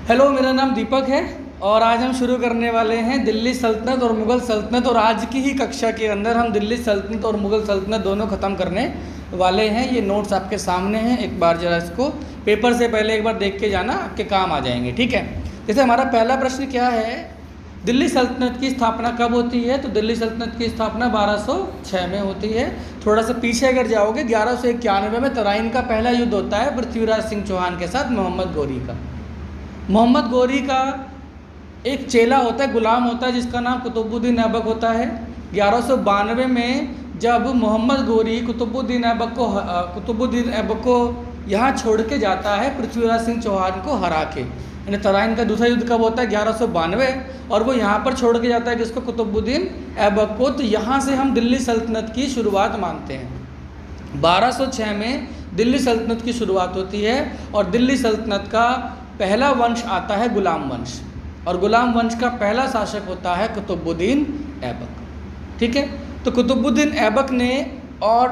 Hello, मेरा नाम दीपक है और आज हम शुरू करने वाले हैं दिल्ली सल्तनत और मुग़ल सल्तनत। और आज की ही कक्षा के अंदर हम दिल्ली सल्तनत और मुग़ल सल्तनत दोनों ख़त्म करने वाले हैं। ये नोट्स आपके सामने हैं, एक बार ज़रा इसको पेपर से पहले एक बार देख के जाना, आपके काम आ जाएंगे। ठीक है, जैसे हमारा पहला प्रश्न क्या है, दिल्ली सल्तनत की स्थापना कब होती है? तो दिल्ली सल्तनत की स्थापना 1206 में होती है। थोड़ा सा पीछे अगर जाओगे, 1191 में तराइन का पहला युद्ध होता है पृथ्वीराज सिंह चौहान के साथ मोहम्मद गौरी का। मोहम्मद गौरी का एक चेला होता है, गुलाम होता है, जिसका नाम कुतुबुद्दीन ऐबक होता है। 1192 में जब मोहम्मद गौरी कुतुबुद्दीन ऐबक को यहाँ छोड़ के जाता है पृथ्वीराज सिंह चौहान को हरा के, यानी तराइन का दूसरा युद्ध कब होता है? 1192, और वो यहाँ पर छोड़ के जाता है किसको? कुतुबुद्दीन ऐबक को। तो यहाँ से हम दिल्ली सल्तनत की शुरुआत मानते हैं। 1206 में दिल्ली सल्तनत की शुरुआत होती है और दिल्ली सल्तनत का पहला वंश आता है गुलाम वंश, और गुलाम वंश का पहला शासक होता है कुतुबुद्दीन ऐबक। ठीक है, तो कुतुबुद्दीन ऐबक ने, और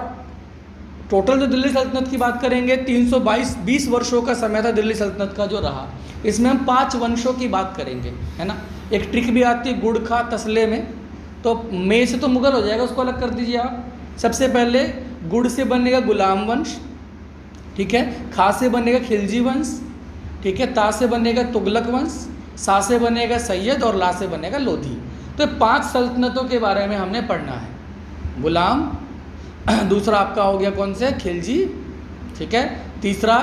टोटल जो दिल्ली सल्तनत की बात करेंगे 320 वर्षों का समय था दिल्ली सल्तनत का जो रहा। इसमें हम 5 वंशों की बात करेंगे, है ना। एक ट्रिक भी आती है गुड़ खा तसले में, तो मे से तो मुगल हो जाएगा, उसको अलग कर दीजिए आप। सबसे पहले गुड़ से बनेगा गुलाम वंश, ठीक है, खा से बनेगा खिलजी वंश, ठीक है, ता से बनेगा तुगलक वंश, सा से बनेगा सैयद और ला से बनेगा लोधी। तो 5 सल्तनतों के बारे में हमने पढ़ना है। गुलाम, दूसरा आपका हो गया कौन से? खिलजी, ठीक है, तीसरा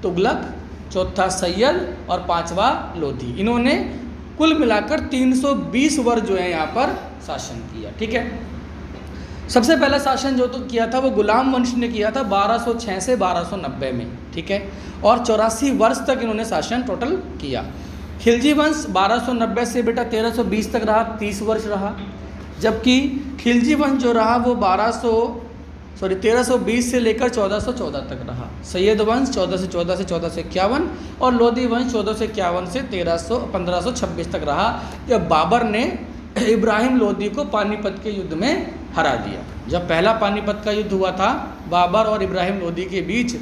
तुगलक, चौथा सैयद और पांचवा लोधी। इन्होंने कुल मिलाकर 320 वर्ष जो है यहाँ पर शासन किया। ठीक है, सबसे पहला शासन जो तो किया था वो गुलाम वंश ने किया था 1206 से 1290 में, ठीक है, और 84 वर्ष तक इन्होंने शासन टोटल किया। खिलजी वंश 1290 से बेटा 1320 तक रहा, 30 वर्ष रहा। जबकि खिलजी वंश जो रहा वो 1320 से लेकर 1414 तक रहा। सैयद वंश 1414 से 1451 और लोधी वंश 1451 से 1526 तक रहा, जब बाबर ने इब्राहिम लोधी को पानीपत के युद्ध में हरा दिया। जब पहला पानीपत का युद्ध हुआ था बाबर और इब्राहिम लोधी के बीच,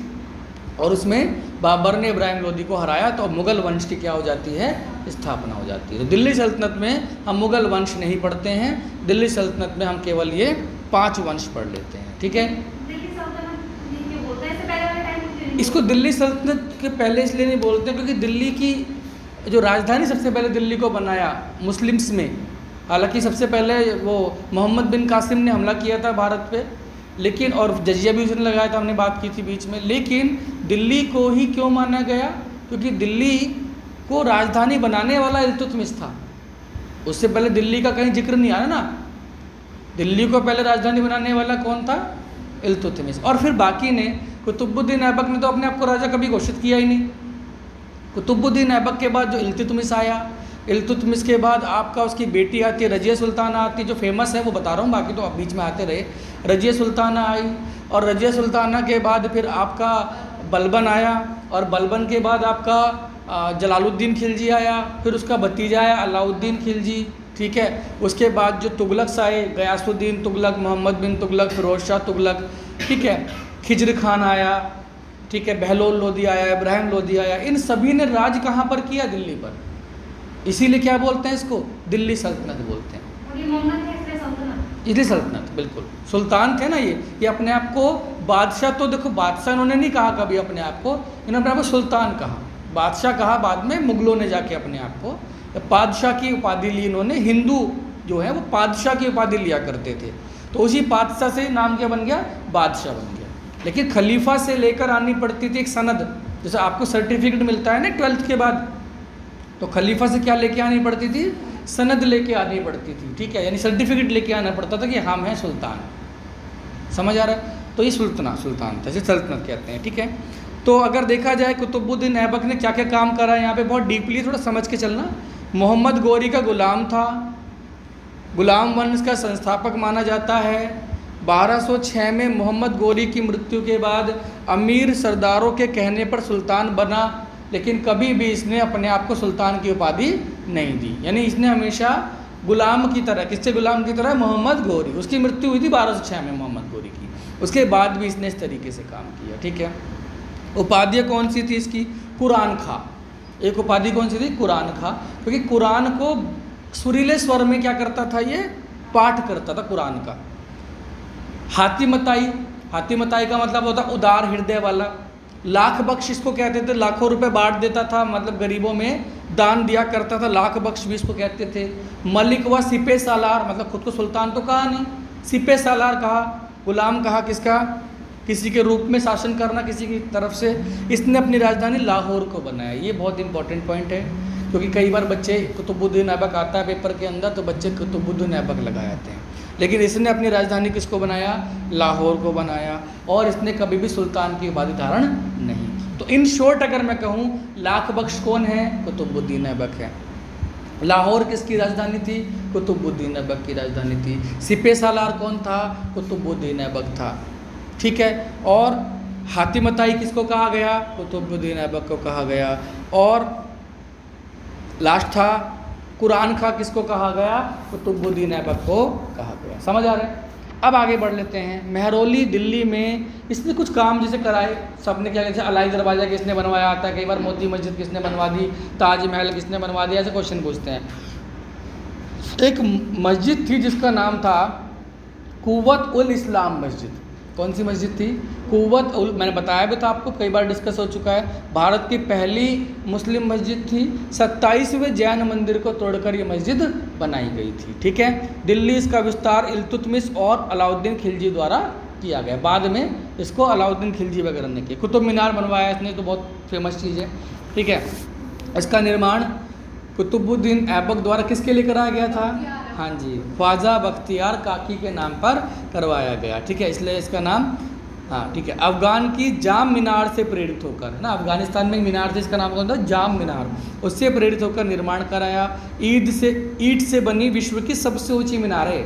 और उसमें बाबर ने इब्राहिम लोधी को हराया, तो मुग़ल वंश की क्या हो जाती है? स्थापना हो जाती है। तो दिल्ली सल्तनत में हम मुग़ल वंश नहीं पढ़ते हैं, दिल्ली सल्तनत में हम केवल ये 5 वंश पढ़ लेते हैं। ठीक है, इसको दिल्ली सल्तनत के पहले इसलिए नहीं बोलते क्योंकि दिल्ली की जो राजधानी सबसे पहले दिल्ली को बनाया मुस्लिम्स में, हालांकि सबसे पहले वो मोहम्मद बिन कासिम ने हमला किया था भारत पे, लेकिन और जजिया भी उसने लगाया था, हमने बात की थी बीच में। लेकिन दिल्ली को ही क्यों माना गया? क्योंकि दिल्ली को राजधानी बनाने वाला इल्तुतमिश था। उससे पहले दिल्ली का कहीं जिक्र नहीं आया ना। दिल्ली को पहले राजधानी बनाने वाला कौन था? इल्तुतमिश। और फिर बाकी ने, कुतुबुद्दीन ऐबक ने तो अपने आप को राजा कभी घोषित किया ही नहीं। कुतुबुद्दीन ऐबक के बाद जो इल्तुतमिश आया, इल्तुतमिश के बाद आपका उसकी बेटी आती है रजिया सुल्ताना आती है, जो फेमस है वो बता रहा हूँ, बाकी तो आप बीच में आते रहे। रजिया सुल्ताना आई, और रजिया सुल्ताना के बाद फिर आपका बलबन आया, और बलबन के बाद आपका जलालुद्दीन खिलजी आया, फिर उसका भतीजा आया अलाउद्दीन खिलजी, ठीक है। उसके बाद जो तुगलक आए, गयासुद्दीन तुगलक, मोहम्मद बिन तुगलक, फिरोज शाह तुगलक, ठीक है, खिज्र खान आया, ठीक है, बहलोल लोधी आया, इब्राहिम लोधी आया। इन सभी ने राज कहाँ पर किया? दिल्ली पर। इसीलिए क्या बोलते हैं इसको? दिल्ली सल्तनत बोलते हैं। दिल्ली सल्तनत, बिल्कुल। सुल्तान थे ना ये अपने आप को बादशाह, तो देखो बादशाह इन्होंने नहीं कहा कभी अपने आप को, इन्होंने अपने आप को सुल्तान कहा। बादशाह कहा बाद में मुगलों ने जाके अपने आप को, पादशाह की उपाधि ली इन्होंने। हिंदू जो है वो पादशाह की उपाधि लिया करते थे, तो उसी पादशाह से नाम क्या बन गया? बादशाह बन गया। लेकिन खलीफा से लेकर आनी पड़ती थी एक सनद, जैसे आपको सर्टिफिकेट मिलता है ना 12th के बाद, तो खलीफा से क्या लेके आनी पड़ती थी? सनद लेके आनी पड़ती थी, ठीक है, यानी सर्टिफिकेट लेके आना पड़ता था कि हम हैं सुल्तान। समझ आ रहा है? तो ये सुल्तान था, जिसे सल्तनत कहते हैं। ठीक है, तो अगर देखा जाए कुतुबुद्दीन ऐबक ने क्या क्या काम करा यहाँ पे, बहुत डीपली थोड़ा समझ के चलना। मोहम्मद गौरी का गुलाम था, गुलाम वंश का संस्थापक माना जाता है। 1206 में मोहम्मद गौरी की मृत्यु के बाद अमीर सरदारों के कहने पर सुल्तान बना, लेकिन कभी भी इसने अपने आप को सुल्तान की उपाधि नहीं दी। यानी इसने हमेशा गुलाम की तरह, किससे गुलाम की तरह? मोहम्मद गौरी। उसकी मृत्यु हुई थी 1206 में मोहम्मद गौरी की, उसके बाद भी इसने इस तरीके से काम किया। ठीक है, उपाधि कौन सी थी इसकी? कुरान खा। एक उपाधि कौन सी थी? कुरान खा, क्योंकि कुरान को सुरीले स्वर में क्या करता था? ये पाठ करता था कुरान का। हाथी मताई, हाथी मताई का मतलब होता उदार हृदय वाला। लाख बख्श इसको कहते थे, लाखों रुपए बांट देता था, मतलब गरीबों में दान दिया करता था, लाख बख्श भी इसको कहते थे। मलिक व सिपे सालार, मतलब खुद को सुल्तान तो कहा नहीं, सिपे सालार कहा, गुलाम कहा किसका? किसी के रूप में शासन करना किसी की तरफ से। इसने अपनी राजधानी लाहौर को बनाया। ये बहुत इंपॉर्टेंट पॉइंट है, क्योंकि कई बार बच्चे कुतुबुद्दीन ऐबक आता है पेपर के अंदर तो बच्चे कुतुबुद्दीन ऐबक लगा जाते हैं, लेकिन इसने अपनी राजधानी किसको बनाया? लाहौर को बनाया। और इसने कभी भी सुल्तान की उपाधि धारण नहीं की। तो इन शॉर्ट अगर मैं कहूँ, लाख बख्श कौन है? कुतुबुद्दीन ऐबक है। लाहौर किसकी राजधानी थी? कुतुबुद्दीन ऐबक की राजधानी थी। सिपे सालार कौन था? कुतुबुद्दीन ऐबक था। ठीक है। और हाथी मताई किसको कहा गया? कुतुबुद्दीन ऐबक को कहा गया। और लास्ट था कुरान खा, किसको कहा गया? कुतुबुद्दीन ऐबक को कहा गया। समझ आ रहा है? अब आगे बढ़ लेते हैं। मेहरौली दिल्ली में इसने कुछ काम जैसे कराए, सबने क्या कहते हैं, अलाई दरवाज़ा किसने बनवाया आता है, कई बार मोती मस्जिद किसने बनवा दी, ताजमहल किसने बनवा दिया, ऐसे क्वेश्चन पूछते हैं। एक मस्जिद थी जिसका नाम था कुव्वत उल इस्लाम मस्जिद। कौन सी मस्जिद थी? कुव्वत उल, मैंने बताया भी था आपको, कई बार डिस्कस हो चुका है। भारत की पहली मुस्लिम मस्जिद थी। 27वें जैन मंदिर को तोड़कर ये मस्जिद बनाई गई थी। ठीक है। दिल्ली इसका विस्तार इल्तुतमिश और अलाउद्दीन खिलजी द्वारा किया गया। बाद में इसको अलाउद्दीन खिलजी वगैरह ने किया। कुतुब मीनार बनवाया इसने, तो बहुत फेमस चीज़ है। ठीक है। इसका निर्माण कुतुबुद्दीन ऐबक द्वारा किसके लिए कराया गया था? हाँ जी, ख्वाजा बख्तियार काकी के नाम पर करवाया गया। ठीक है, इसलिए इसका नाम, हाँ ठीक है। अफ़गान की जाम मीनार से प्रेरित होकर, है ना, अफ़गानिस्तान में मीनार थी, इसका नाम कौन था? जाम मीनार। उससे प्रेरित होकर निर्माण कराया। ईंट से बनी विश्व की सबसे ऊंची मीनार है।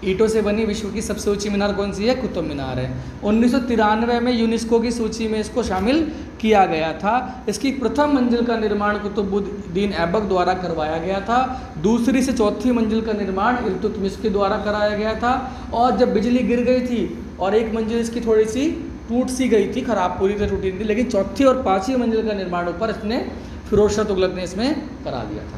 ईंटों से बनी विश्व की सबसे ऊंची मीनार कौन सी है? कुतुब मीनार है। 1993 में यूनेस्को की सूची में इसको शामिल किया गया था। इसकी प्रथम मंजिल का निर्माण कुतुबुद्दीन ऐबक द्वारा करवाया गया था। दूसरी से चौथी मंजिल का निर्माण इल्तुतमिश के द्वारा कराया गया था। और जब बिजली गिर गई थी और एक मंजिल इसकी थोड़ी सी टूट सी गई थी, खराब पूरी तरह टूटी नहीं थी, लेकिन चौथी और पाँचवीं मंजिल का निर्माण ऊपर इसने फिरोज शाह तुगलक ने इसमें करा दिया था,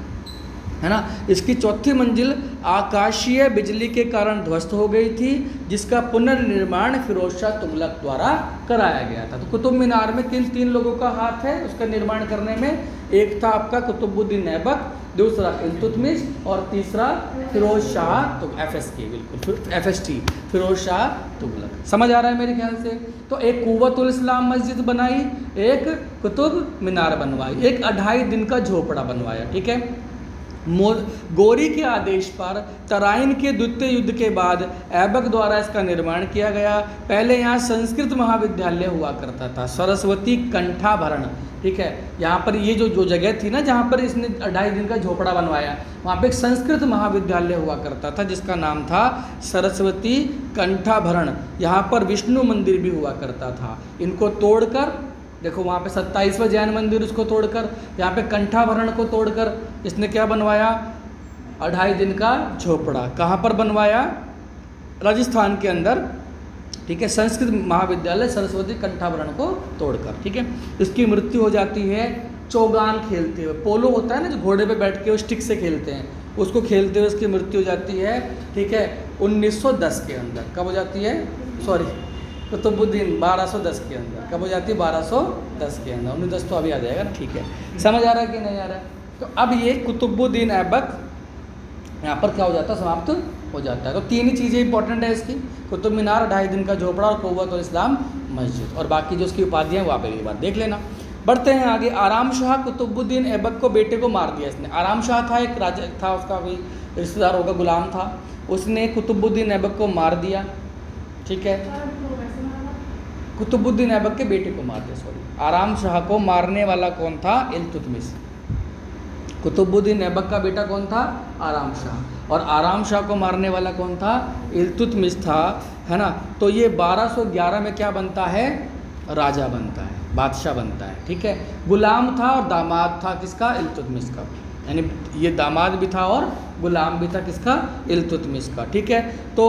है ना। इसकी चौथी मंजिल आकाशीय बिजली के कारण ध्वस्त हो गई थी, जिसका पुनर्निर्माण फिरोज शाह तुगलक द्वारा कराया गया था। तो कुतुब मीनार में किन तीन लोगों का हाथ है उसका निर्माण करने में? एक था आपका कुतुबुद्दीन ऐबक, दूसरा इल्तुतमिश और तीसरा फिरोज शाह तो FSK, बिल्कुल FST, फिरोज शाह तुगलक। समझ आ रहा है मेरे ख्याल से? तो एक कुव्वतुल इस्लाम मस्जिद बनाई, एक कुतुब मीनार बनवाई, एक 2.5 दिन का झोपड़ा बनवाया। ठीक है। गोरी के आदेश पर तराइन के द्वितीय युद्ध के बाद ऐबक द्वारा इसका निर्माण किया गया। पहले यहाँ संस्कृत महाविद्यालय हुआ करता था, सरस्वती कंठाभरण। ठीक है। यहाँ पर ये जो जगह थी ना जहाँ पर इसने 2.5 दिन का झोपड़ा बनवाया, वहाँ पे एक संस्कृत महाविद्यालय हुआ करता था जिसका नाम था सरस्वती कंठाभरण। यहाँ पर विष्णु मंदिर भी हुआ करता था। इनको तोड़कर देखो, वहाँ पे 27वां जैन मंदिर उसको तोड़कर, यहाँ पे कंठाभरण को तोड़कर इसने क्या बनवाया? 2.5 दिन का झोपड़ा। कहाँ पर बनवाया? राजस्थान के अंदर। ठीक है। संस्कृत महाविद्यालय सरस्वती कंठाभरण को तोड़कर। ठीक है। इसकी मृत्यु हो जाती है चौगान खेलते हुए। पोलो होता है ना, जो घोड़े पे बैठ के वो स्टिक से खेलते हैं, उसको खेलते हुए इसकी मृत्यु हो जाती है। ठीक है। 1910 के अंदर। कब हो जाती है? सॉरी, कुतुबुद्दीन 1210 के अंदर। कब हो जाती है? 1210 के अंदर। 1910 तो अभी आ जाएगा ना। ठीक है। समझ आ रहा है कि नहीं आ रहा है? तो अब ये कुतुबुद्दीन ऐबक यहाँ पर क्या हो जाता है? समाप्त हो जाता है। तो 3 ही चीज़ें इंपॉर्टेंट है इसकी, कुतुब मीनार, 2.5 दिन का झोपड़ा और कुव्वतुल इस्लाम मस्जिद। और बाकी जो उसकी उपाधियाँ वो आप अगली बार देख लेना। बढ़ते हैं आगे। आराम शाह कुतुबुद्दीन ऐबक को बेटे को मार दिया इसने। आराम शाह था, एक राजा था, उसका कोई रिश्तेदार होगा, गुलाम था, उसने कुतुबुद्दीन ऐबक को मार दिया। ठीक है। कुतुबुद्दीन ऐबक के बेटे को मार दिया। सॉरी, आराम शाह को मारने वाला कौन था? इल्तुतमिश। कुतुबुद्दीन ऐबक का बेटा कौन था? आराम शाह। और आराम शाह को मारने वाला कौन था? इल्तुतमिश था, है ना। तो ये 1211 में क्या बनता है? राजा बनता है, बादशाह बनता है। ठीक है। गुलाम था और दामाद था किसका? इल्तुतमिश का। यानी ये दामाद भी था और गुलाम भी था किसका? इल्तुतमिश का। ठीक है। तो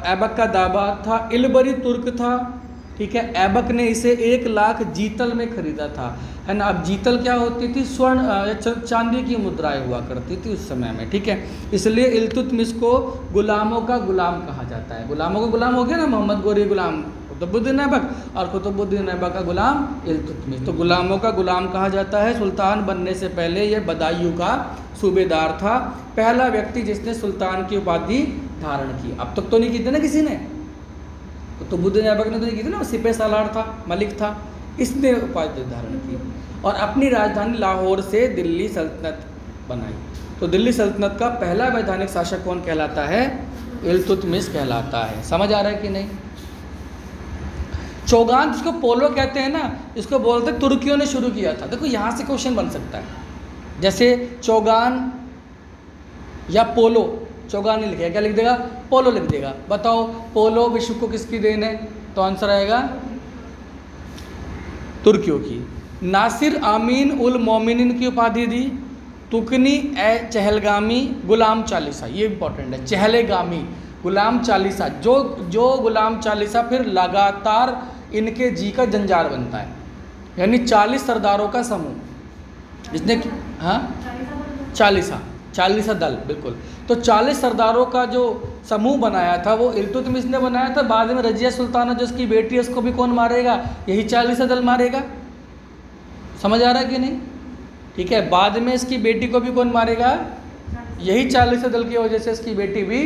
ऐबक का दामाद था इल्बरी तुर्क था, ठीक है। ऐबक ने इसे 1 लाख जीतल में खरीदा था, है ना। अब जीतल क्या होती थी, स्वर्ण या चांदी की मुद्राएं हुआ करती थी उस समय में, ठीक है। इसलिए इल्तुतमिश को गुलामों का गुलाम कहा जाता है। गुलामों का गुलाम हो गया ना, मोहम्मद गोरी गुलाम, कुतुबुद्दीन ऐबक, और कुतुबुद्दीन ऐबक का गुलाम इल्तुतमिश। तो गुलामों का गुलाम कहा जाता है। सुल्तान बनने से पहले यह बदायूं का सूबेदार था, पहला व्यक्ति जिसने सुल्तान की उपाधि धारण की। अब तक तो नहीं की थी ना किसी ने, कुतुबुद्दीन ऐबक ने तो नहीं की थी ना, सिपह सालार था, मलिक था, इसने उपाधि धारण की और अपनी राजधानी लाहौर से दिल्ली सल्तनत बनाई। तो दिल्ली सल्तनत का पहला वैधानिक शासक कौन कहलाता है, इल्तुतमिश कहलाता है। समझ आ रहा है कि नहीं। चौगान जिसको पोलो कहते हैं ना, इसको बोलते तुर्कियों ने शुरू किया था। देखो यहाँ से क्वेश्चन बन सकता है, जैसे चौगान या पोलो, चौगान नहीं लिखेगा, क्या लिख देगा, पोलो लिख देगा। बताओ पोलो विश्व को किसकी देन है, तो आंसर आएगा तुर्कियों की। नासिर आमीन उल मोमिनिन की उपाधि दी, तुकनी ए चहलगामी गुलाम चालीसा, ये इंपॉर्टेंट है, चहलगामी गुलाम चालीसा, जो गुलाम चालीसा फिर लगातार इनके जी का जंजाल बनता है, यानी 40 सरदारों का समूह जिसने, हाँ चालीसा दल, बिल्कुल। तो 40 सरदारों का जो समूह बनाया था वो इल्तुतमिश ने बनाया था। बाद में रजिया सुल्ताना जो उसकी बेटी है उसको भी कौन मारेगा, यही 40 दल मारेगा। समझ आ रहा है कि नहीं, ठीक है। बाद में इसकी बेटी को भी कौन मारेगा, यही 40 दल की वजह से इसकी बेटी भी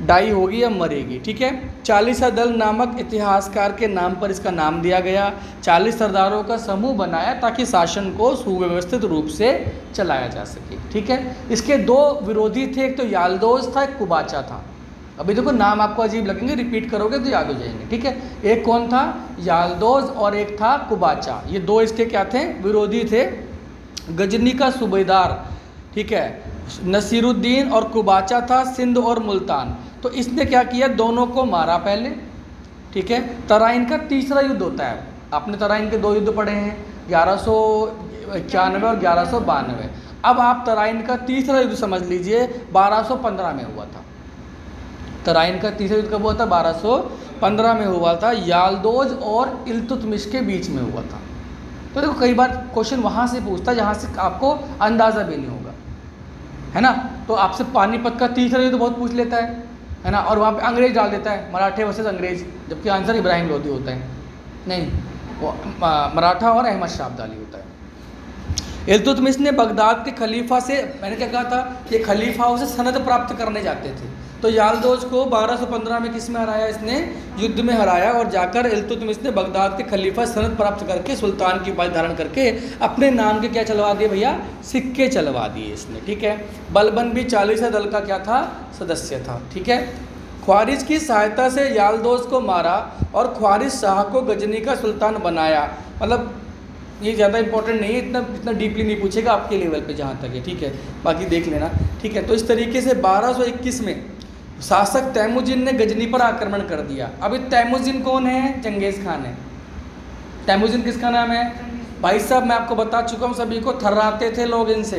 डाई होगी या मरेगी, ठीक है। 40 दल नामक इतिहासकार के नाम पर इसका नाम दिया गया। 40 सरदारों का समूह बनाया ताकि शासन को सुव्यवस्थित रूप से चलाया जा सके, ठीक है। इसके 2 विरोधी थे, एक तो याल्दोज था, एक कुबाचा था। अभी देखो नाम आपको अजीब लगेंगे, रिपीट करोगे तो याद हो जाएंगे, ठीक है। एक कौन था, याल्दोज, और एक था कुबाचा। ये 2 इसके क्या थे, विरोधी थे। गजनी का सूबेदार, ठीक है, नसीरुद्दीन, और कुबाचा था सिंध और मुल्तान। तो इसने क्या किया, दोनों को मारा पहले, ठीक है। तराइन का तीसरा युद्ध होता है, आपने तराइन के 2 युद्ध पढ़े हैं, 1191 और 1192। अब आप तराइन का तीसरा युद्ध समझ लीजिए, 1215 में हुआ था। तराइन का तीसरा युद्ध कब हुआ था, 1215 में हुआ था, याल्दोज और इल्तुतमिश के बीच में हुआ था। तो देखो कई बार क्वेश्चन वहाँ से पूछता है जहाँ से आपको अंदाज़ा भी नहीं होगा, है ना। तो आपसे पानीपत का तीसरा युद्ध बहुत पूछ लेता है ना, और वहाँ पे अंग्रेज डाल देता है, मराठे वर्सेस अंग्रेज, जबकि आंसर इब्राहिम लोधी होता है, नहीं वो मराठा और अहमद शाह अब्दाली होता है। इल्तुतमिश ने बगदाद के खलीफा से, मैंने क्या कहा था, ये खलीफाओं से सनद प्राप्त करने जाते थे। तो याल्दोज को 1215 में किस में हराया, इसने युद्ध में हराया, और जाकर इल्तुतमिश ने बगदाद के खलीफा सनद प्राप्त करके सुल्तान की उपाधि धारण करके अपने नाम के क्या चलवा दिए भैया, सिक्के चलवा दिए इसने, ठीक है। बलबन भी 40 दल का क्या था, सदस्य था, ठीक है। ख्वारिज की सहायता से याल्दोज को मारा और ख्वारिज शाह को गजनी का सुल्तान बनाया। मतलब ये ज़्यादा इंपॉर्टेंट नहीं है, इतना डीपली नहीं पूछेगा आपके लेवल पे जहाँ तक है, ठीक है, बाकी देख लेना, ठीक है। तो इस तरीके से 1221 में शासक तैमुजिन ने गजनी पर आक्रमण कर दिया। अभी तैमुजिन कौन है, चंगेज़ खान है। तैमुजिन किसका नाम है भाई साहब, मैं आपको बता चुका हूँ सभी को, थर्राते थे लोग इनसे,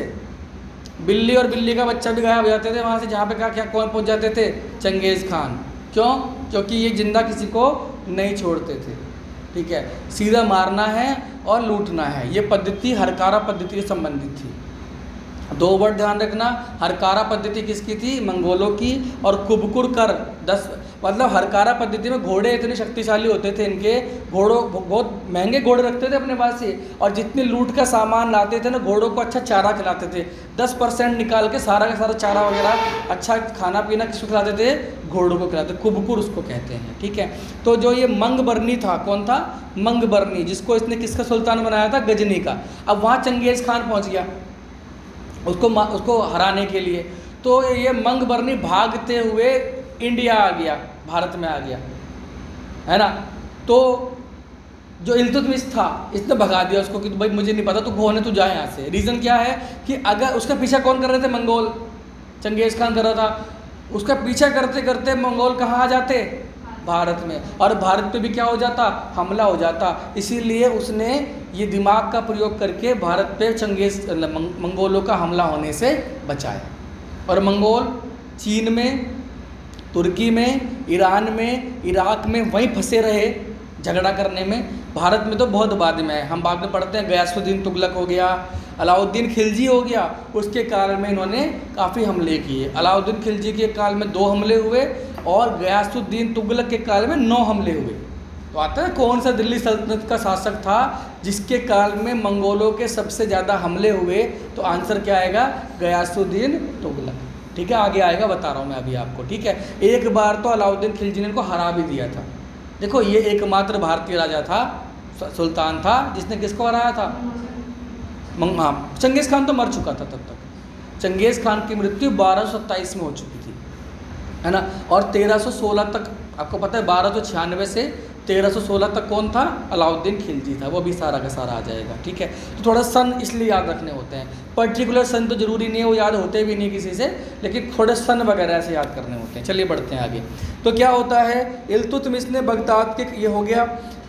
बिल्ली और बिल्ली का बच्चा भी गायब हो जाते थे वहाँ से, जहाँ पे क्या कौन पहुँच जाते थे, चंगेज़ खान। क्यों, क्योंकि ये जिंदा किसी को नहीं छोड़ते थे, ठीक है। सीधा मारना है और लूटना है, ये पद्धति हरकारा पद्धति से संबंधित थी। 2 वर्ड ध्यान रखना, हरकारा पद्धति किसकी थी, मंगोलों की, और कुबकुर कर 10, मतलब हरकारा पद्धति में घोड़े इतने शक्तिशाली होते थे, इनके घोड़ों बहुत महंगे घोड़े रखते थे अपने पास से, और जितने लूट का सामान लाते थे ना, घोड़ों को अच्छा चारा खिलाते थे, 10% निकाल के सारा का सारा चारा वगैरह अच्छा खाना पीना किसको खिलाते थे, घोड़ों को खिलाते, कुबकुर उसको कहते हैं, ठीक है। तो जो ये मंगबरनी था, कौन था, मंगबरनी, जिसको इसने किसका सुल्तान बनाया था, गजनी का। अब वहाँ चंगेज़ खान पहुँच गया उसको हराने के लिए, तो ये मंगबरनी भागते हुए इंडिया आ गया, भारत में आ गया, है ना। तो जो इल्तुतमिश था इसने भगा दिया उसको कि भाई मुझे नहीं पता, तू कौन है, तू जा यहाँ से। रीज़न क्या है कि अगर उसका पीछा कौन कर रहे थे, मंगोल, चंगेज़ खान कर रहा था, उसका पीछा करते करते मंगोल कहाँ आ जाते, भारत में, और भारत पे भी क्या हो जाता, हमला हो जाता। इसीलिए उसने ये दिमाग का प्रयोग करके भारत पे मंगोलों का हमला होने से बचाया। और मंगोल चीन में, तुर्की में, ईरान में, इराक में वहीं फंसे रहे झगड़ा करने में। भारत में तो बहुत बाद में है, हम बाद में पढ़ते हैं। गयासुद्दीन तुगलक हो गया, अलाउद्दीन खिलजी हो गया, उसके काल में इन्होंने काफ़ी हमले किए। अलाउद्दीन खिलजी के काल में 2 हमले हुए और गयासुद्दीन तुगलक के काल में 9 हमले हुए। तो आता है कौन सा दिल्ली सल्तनत का शासक था जिसके काल में मंगोलों के सबसे ज़्यादा हमले हुए? तो आंसर क्या आएगा? गयासुद्दीन तुगलक। ठीक है, आगे आएगा, बता रहा हूँ मैं अभी आपको। ठीक है, एक बार तो अलाउद्दीन खिलजी ने इनको हरा भी दिया था। देखो ये एकमात्र भारतीय राजा था, सुल्तान था, जिसने किसको हराया था? हाँ, चंगेज़ खान तो मर चुका था तब तक। चंगेज़ खान की मृत्यु 1227 में हो चुकी थी, है ना। और 1316 तक आपको पता है, 1296 से 1316 तक कौन था? अलाउद्दीन खिलजी था। वो भी सारा का सारा आ जाएगा। ठीक है, तो थोड़ा सन इसलिए याद रखने होते हैं। पर्टिकुलर सन तो ज़रूरी नहीं है, वो याद होते भी नहीं किसी से, लेकिन थोड़े सन वगैरह से याद करने होते हैं। चलिए बढ़ते हैं आगे। तो क्या होता है, इल्तुतमिश ने बगदाद के, ये हो गया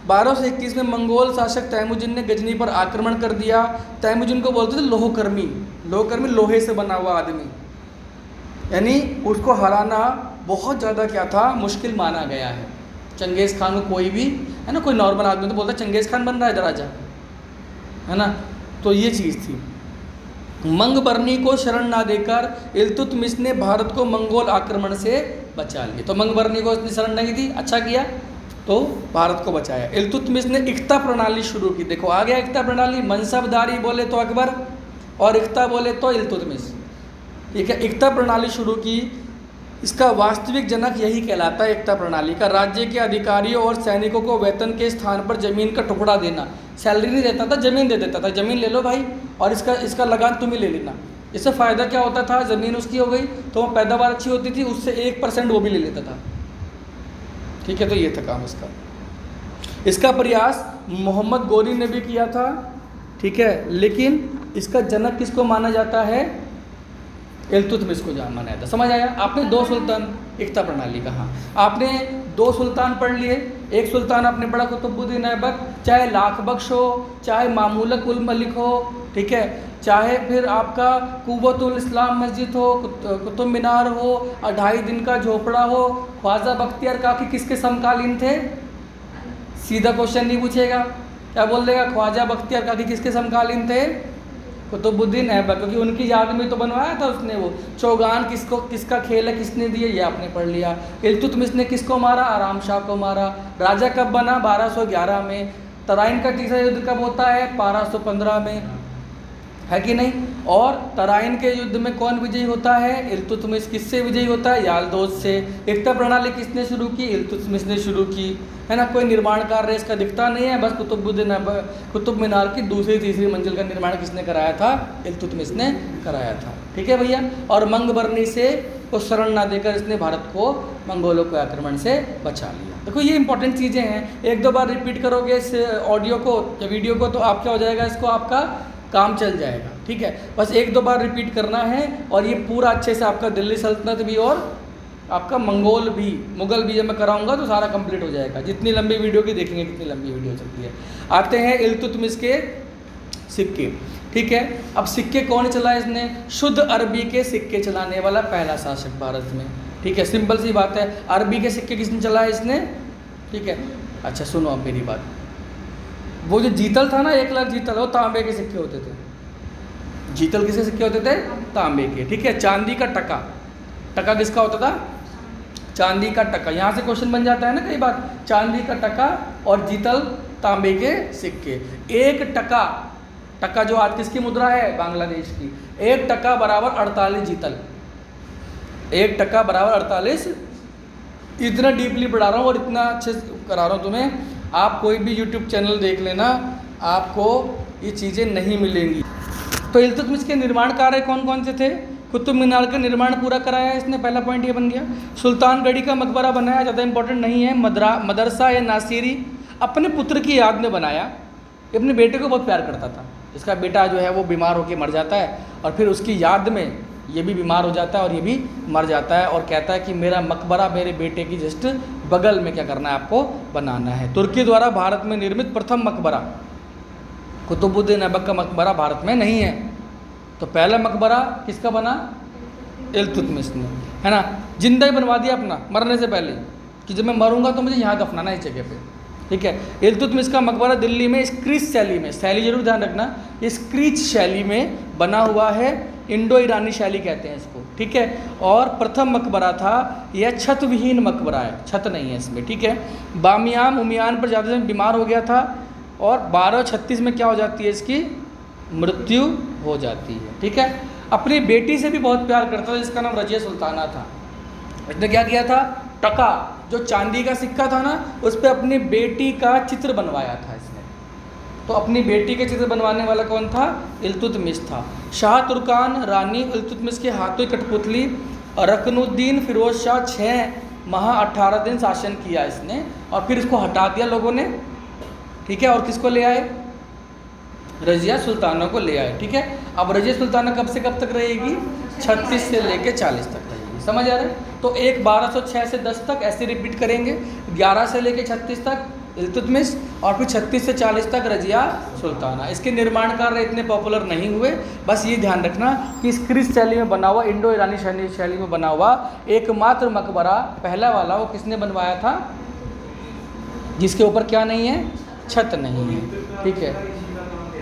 1221 में मंगोल शासक तैमुजिन ने गजनी पर आक्रमण कर दिया। तैमुजिन को बोलते थे लोहकर्मी। लोहकर्मी लोहे से बना हुआ आदमी, यानी उसको हराना बहुत ज़्यादा क्या था, मुश्किल माना गया है। चंगेज़ खान को कोई भी, है ना, कोई नॉर्मल आदमी तो बोलता है चंगेज़ खान बन रहा है राजा, है ना। तो ये चीज़ थी। मंगबरनी को शरण ना देकर इल्तुतमिश ने भारत को मंगोल आक्रमण से बचा लिया। तो मंगबरनी को उसने शरण नहीं दी, अच्छा किया, तो भारत को बचाया। इल्तुतमिश ने इख्ता प्रणाली शुरू की। देखो आ गया इख्ता प्रणाली। मनसबदारी बोले तो अकबर और इख्ता बोले तो इल्तुतमिश। ठीक है, इख्ता प्रणाली शुरू की। इसका वास्तविक जनक यही कहलाता है इख्ता प्रणाली का। राज्य के अधिकारियों और सैनिकों को वेतन के स्थान पर ज़मीन का टुकड़ा देना। सैलरी नहीं देता था, ज़मीन दे देता था। ज़मीन ले लो भाई, और इसका लगान तुम ही ले लेना। इससे फ़ायदा क्या होता था, ज़मीन उसकी हो गई तो पैदावार अच्छी होती थी, उससे 1% वो भी ले लेता था। ठीक है, तो ये था काम इसका। इसका प्रयास मोहम्मद गोरी ने भी किया था। ठीक है, लेकिन इसका जनक किसको माना जाता है? इल्तुतमिश को जहाँ माना जाता। समझ आया? आपने 2 सुल्तान, इख्ता प्रणाली का, हाँ आपने 2 सुल्तान पढ़ लिए। एक सुल्तान आपने पढ़ा कुतुबुद्दीन ऐबक, चाहे लाख बख्श हो, चाहे मामूलक उल मलिक हो, ठीक है, चाहे फिर आपका कुव्वतुल इस्लाम मस्जिद हो, कुतुब मीनार हो, 2.5 दिन का झोपड़ा हो। ख्वाजा बख्तियार काकी किसके समकालीन थे? सीधा क्वेश्चन नहीं पूछेगा, क्या बोल देगा? ख्वाजा बख्तियार काकी किसके समकालीन थे? कुतुबुद्दीन ऐबक, क्योंकि उनकी याद में तो बनवाया था उसने। वो चौगान किसका खेल है, किसने दिए, ये आपने पढ़ लिया। इल्तुतमिश ने किसको मारा? आराम शाह को मारा। राजा कब बना? 1211 में। तराइन का तीसरा युद्ध कब होता है? 1215 में, है कि नहीं। और तराइन के युद्ध में कौन विजयी होता है? इल्तुतमिश। किससे विजयी होता है? यालदोज से। इख्ता प्रणाली किसने शुरू की? इल्तुतमिश ने शुरू की, है ना। कोई निर्माण कार्य इसका दिखता नहीं है, बस कुतुब मीनार की दूसरी तीसरी मंजिल का निर्माण किसने कराया था? इल्तुतमिश ने कराया था। ठीक है भैया। और मंगबरनी से को शरण ना देकर इसने भारत को मंगोलों के आक्रमण से बचा लिया। देखो ये इंपॉर्टेंट चीज़ें हैं। 1-2 बार रिपीट करोगे इस ऑडियो को या वीडियो को, तो आप क्या हो जाएगा, इसको आपका काम चल जाएगा। ठीक है, बस 1-2 बार रिपीट करना है, और ये पूरा अच्छे से आपका दिल्ली सल्तनत भी और आपका मंगोल भी, मुगल भी जब मैं कराऊंगा तो सारा कंप्लीट हो जाएगा। जितनी लंबी वीडियो की देखेंगे कितनी लंबी वीडियो चलती है। आते हैं इल्तुतमिश के सिक्के। ठीक है, अब सिक्के कौन चलाए? इसने शुद्ध अरबी के सिक्के चलाने वाला पहला शासक भारत में। ठीक है, सिंपल सी बात है। अरबी के सिक्के किसने चलाए? इसने। ठीक है, अच्छा सुनो अब मेरी बात। वो जो जीतल था ना, 1 लाख जीतल, वो तांबे के सिक्के होते थे। जीतल किसके सिक्के होते थे? तांबे के। ठीक है, चांदी का टका, टका किसका होता था? चांदी का टका। यहाँ से क्वेश्चन बन जाता है ना कई बार, चांदी का टका और जीतल तांबे के सिक्के। 1 टका, टका जो आज किसकी मुद्रा है? बांग्लादेश की। 1 टका बराबर 48 जीतल। 1 टका बराबर 48। इतना डीपली पढ़ा रहा हूँ और इतना अच्छे से करा रहा हूँ तुम्हें। आप कोई भी यूट्यूब चैनल देख लेना, आपको ये चीज़ें नहीं मिलेंगी। तो इल्तुतमिश के निर्माण कार्य कौन कौन से थे? कुतुब मीनार का निर्माण पूरा कराया इसने, पहला पॉइंट ये बन गया। सुल्तानगढ़ी का मकबरा बनाया, ज़्यादा इंपॉर्टेंट नहीं है। मदरसा या नासिरी अपने पुत्र की याद में बनाया। अपने बेटे को बहुत प्यार करता था। इसका बेटा जो है वो बीमार होकर मर जाता है, और फिर उसकी याद में ये भी बीमार हो जाता है और ये भी मर जाता है, और कहता है कि मेरा मकबरा मेरे बेटे की जस्ट बगल में क्या करना है, आपको बनाना है। तुर्की द्वारा भारत में निर्मित प्रथम मकबरा, कुतुबुद्दीन ऐबक का मकबरा भारत में नहीं है। तो पहला मकबरा किसका बना? इल्तुतमिश ने, है ना। जिंदा ही बनवा दिया अपना, मरने से पहले, कि जब मैं मरूंगा तो मुझे यहाँ दफनाना है इस जगह पे। ठीक है। इल्तुतमिश का मकबरा दिल्ली में स्क्रीच शैली में, शैली जरूर ध्यान रखना, स्क्रीच शैली में बना हुआ है, इंडो ईरानी शैली कहते हैं इसको, ठीक है। और प्रथम मकबरा था यह छत विहीन मकबरा है, छत नहीं है इसमें, ठीक है। बामियान उमियान पर ज़्यादा बीमार हो गया था और 1236 में क्या हो जाती है, इसकी मृत्यु हो जाती है, ठीक है। अपनी बेटी से भी बहुत प्यार करता था जिसका नाम रजिया सुल्ताना था। इसने क्या किया था, टका जो चांदी का सिक्का था ना उस पर अपनी बेटी का चित्र बनवाया था इसने। तो अपनी बेटी के चित्र बनवाने वाला कौन था, इल्तुतमिश था। शाह तुर्कान रानी इल्तुतमिश के हाथों की कठपुतली रकनुद्दीन फिरोज शाह 6 माह 18 दिन शासन किया इसने और फिर इसको हटा दिया लोगों ने, ठीक है। और किसको ले आए, रजिया सुल्ताना को ले आए, ठीक है। अब रजिया सुल्ताना कब से कब तक रहेगी, 36 से लेके 40 तक रहेगी, समझ आ रहा है। तो एक 1206 से 10 तक ऐसे रिपीट करेंगे, 11 से लेके 36 तक इल्तुतमिश और फिर 36 से 40 तक रजिया सुल्ताना। इसके निर्माण कार्य इतने पॉपुलर नहीं हुए, बस ये ध्यान रखना कि स्क्रीच शैली में बना हुआ, इंडो ईरानी शैली में बना हुआ एकमात्र मकबरा पहला वाला वो किसने बनवाया था, जिसके ऊपर क्या नहीं है, छत नहीं है, ठीक है।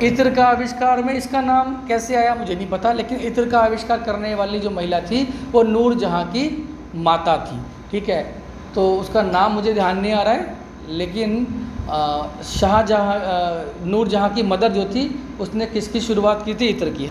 इत्र का आविष्कार में इसका नाम कैसे आया मुझे नहीं पता, लेकिन इत्र का आविष्कार करने वाली जो महिला थी वो नूर जहाँ की माता थी, ठीक है। तो उसका नाम मुझे ध्यान नहीं आ रहा है, लेकिन शाहजहाँ नूर जहाँ की मदर जो थी उसने किसकी शुरुआत की थी, इत्र की,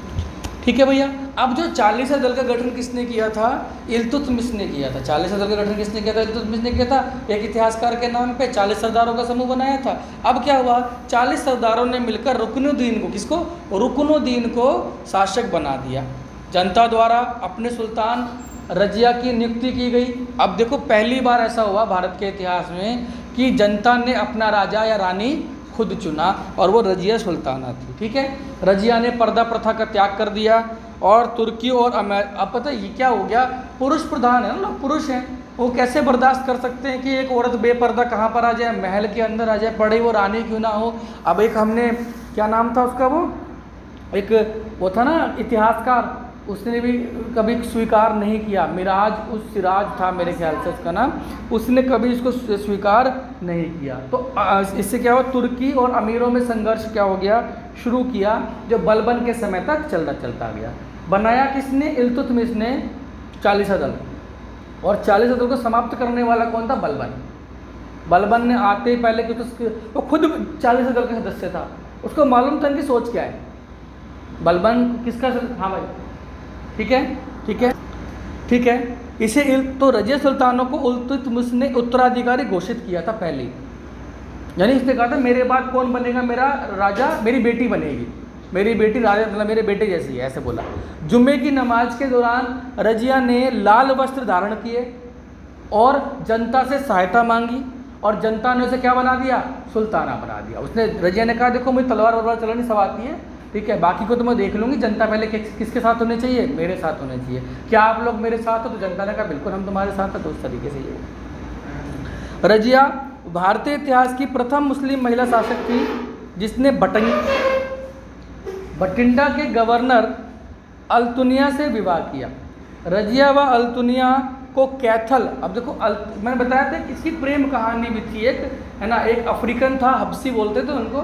ठीक है भैया। अब जो 40 दल का गठन किसने किया था, इल्तुतमिश ने किया था। 40 दल का गठन किसने किया था, इल्तुतमिश ने किया था। एक इतिहासकार के नाम पे 40 सरदारों का समूह बनाया था। अब क्या हुआ, 40 सरदारों ने मिलकर रुकनुद्दीन को, किसको, रुकनुद्दीन को शासक बना दिया। जनता द्वारा अपने सुल्तान रजिया की नियुक्ति की गई। अब देखो पहली बार ऐसा हुआ भारत के इतिहास में कि जनता ने अपना राजा या रानी खुद चुना और वो रजिया सुल्ताना थी, ठीक है। रजिया ने पर्दा प्रथा का त्याग कर दिया और तुर्की और अब पता है ये क्या हो गया, पुरुष प्रधान है ना, लोग पुरुष हैं, वो कैसे बर्दाश्त कर सकते हैं कि एक औरत बेपर्दा कहाँ पर आ जाए, महल के अंदर आ जाए, पड़े वो रानी क्यों ना हो। अब एक हमने क्या नाम था उसका, वो एक वो था ना इतिहासकार, उसने भी कभी स्वीकार नहीं किया, मिराज उस सिराज था मेरे ख्याल से उसका नाम, उसने कभी इसको स्वीकार नहीं किया। तो इससे क्या हुआ, तुर्की और अमीरों में संघर्ष क्या हो गया, शुरू किया, जो बलबन के समय तक चलता गया। बनाया किसने, इल्तुतमिश ने 40 दल, और 40 दल को समाप्त करने वाला कौन था, बलबन। बलबन ने आते ही पहले क्योंकि वो खुद 40 दल का सदस्य था, उसको मालूम था इनकी सोच क्या है। बलबन किसका, हाँ भाई, ठीक है। इसे तो रजिया सुल्तानों को इल्तुतमिश ने उत्तराधिकारी घोषित किया था पहले, यानी इसने कहा था मेरे बाद कौन बनेगा मेरा राजा, मेरी बेटी बनेगी, मेरी बेटी राजा मतलब मेरे बेटे जैसी है, ऐसे बोला। जुम्मे की नमाज के दौरान रजिया ने लाल वस्त्र धारण किए और जनता से सहायता मांगी और जनता ने उसे क्या बना दिया, सुल्ताना बना दिया। उसने, रजिया ने कहा देखो मुझे तलवार वलवार चलानी सब आती है, ठीक है, बाकी को तो मैं देख लूँगी, जनता पहले किसके साथ होने चाहिए, मेरे साथ होने चाहिए। क्या आप लोग मेरे साथ हो, तो जनता ने कहा बिल्कुल हम तुम्हारे साथ हैं। तो उस तरीके से ये रजिया भारतीय इतिहास की प्रथम मुस्लिम महिला शासक थी जिसने बठिंडा के गवर्नर अल्तुनिया से विवाह किया। रजिया व अल्तुनिया को कैथल, अब देखो मैंने बताया था कि इसकी प्रेम कहानी भी थी एक, है ना, एक अफ्रीकन था, हब्सी बोलते थे उनको,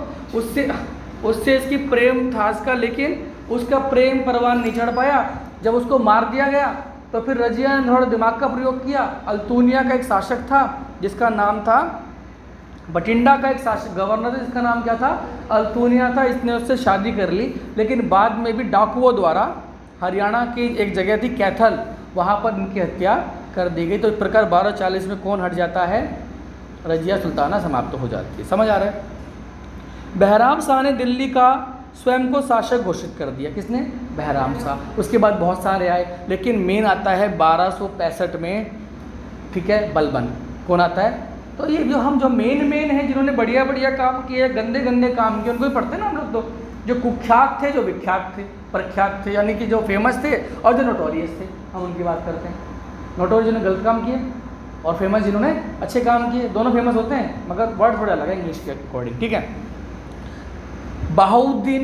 उससे इसकी प्रेम था इसका, लेकिन उसका प्रेम परवान नहीं चढ़ पाया। जब उसको मार दिया गया तो फिर रजिया ने थोड़ा दिमाग का प्रयोग किया। अल्तुनिया का एक शासक था जिसका नाम था, बठिंडा का एक शासक गवर्नर था जिसका नाम क्या था, अल्तुनिया था। इसने उससे शादी कर ली, लेकिन बाद में भी डाकुओं द्वारा हरियाणा की एक जगह थी कैथल, वहाँ पर इनकी हत्या कर दी गई। तो इस प्रकार 1240 में कौन हट जाता है, रजिया सुल्ताना समाप्त हो जाती है। समझ आ रहा है। बहराम शाह ने दिल्ली का स्वयं को शासक घोषित कर दिया। किसने, बहराम शाह। उसके बाद बहुत सारे आए, लेकिन मेन आता है 1265 में, ठीक है, बलबन। कौन आता है, तो ये जो मेन हैं जिन्होंने बढ़िया बढ़िया काम किए, गंदे काम किए, उनको ही पढ़ते हैं ना हम लोग। तो जो कुख्यात थे, जो विख्यात थे, प्रख्यात थे, यानी कि जो फेमस थे और जो नोटोरियस थे, हम उनकी बात करते हैं। नोटोरियस जिन्होंने गलत काम किए और फेमस जिन्होंने अच्छे काम किए, दोनों फेमस होते हैं मगर वर्ड थोड़ा अलग है इंग्लिश के अकॉर्डिंग, ठीक है। बहाउद्दीन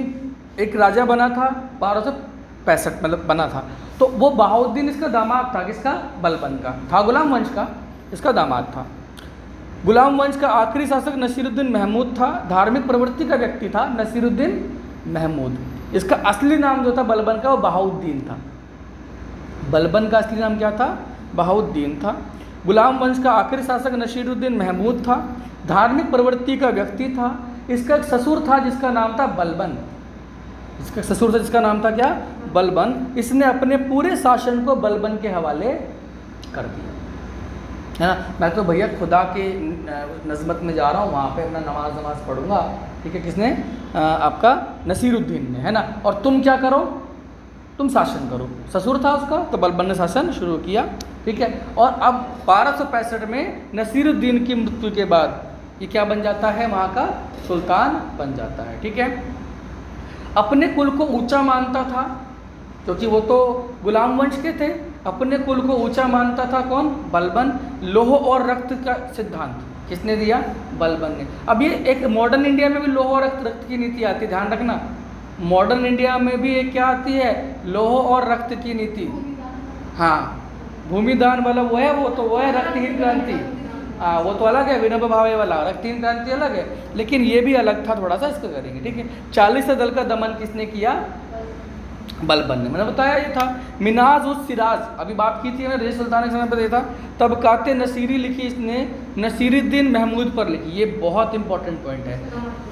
एक राजा बना था 1265 मतलब बना था। तो वो बहाउद्दीन इसका दामाद था, किसका, बलबन का था, गुलाम वंश का इसका दामाद था। गुलाम वंश का आखिरी शासक नसीरुद्दीन महमूद था, धार्मिक प्रवृत्ति का व्यक्ति था नसीरुद्दीन महमूद। इसका असली नाम जो था बलबन का वो बहाउद्दीन था। बलबन का असली नाम क्या था? बहाउद्दीन था। गुलाम वंश का आखिरी शासक नसीरुद्दीन महमूद था, धार्मिक प्रवृत्ति का व्यक्ति था। इसका एक ससुर था जिसका नाम था बलबन। इसका ससुर था जिसका नाम था क्या? बलबन। इसने अपने पूरे शासन को बलबन के हवाले कर दिया, है ना। मैं तो भैया खुदा के नज़मत में जा रहा हूँ, वहाँ पे अपना नमाज पढ़ूंगा, ठीक है। किसने? आपका नसीरुद्दीन ने, है ना। और तुम क्या करो? तुम शासन करो। ससुर था उसका, तो बलबन ने शासन शुरू किया, ठीक है। और अब 1265 में नसीरुद्दीन की मृत्यु के बाद ये क्या बन जाता है? वहाँ का सुल्तान बन जाता है, ठीक है। अपने कुल को ऊंचा मानता था, क्योंकि वो तो गुलाम वंश के थे। अपने कुल को ऊंचा मानता था कौन? बलबन। लोह और रक्त का सिद्धांत किसने दिया? बलबन ने। अब ये एक मॉडर्न इंडिया में भी लोह और रक्त की नीति आती है, ध्यान रखना। मॉडर्न इंडिया में भी एक क्या आती है? लोह और रक्त की नीति। हाँ, भूमिदान वाला वो है, वो है रक्तहीन क्रांति। हाँ, वो तो अलग है, विनोबा भावे वाला। रक्तहीन क्रांति अलग है, लेकिन ये भी अलग था थोड़ा सा, इसको करेंगे, ठीक है। 40 दल का दमन किसने किया? बलबन ने। मैंने बताया ये था। मिनाज उस सिराज, अभी बात की थी मैंने, रजीद सुल्तान के समय पर देखा। तबकाते नसीरी लिखी इसने नसीरुद्दीन महमूद पर लिखी। ये बहुत इंपॉर्टेंट पॉइंट है।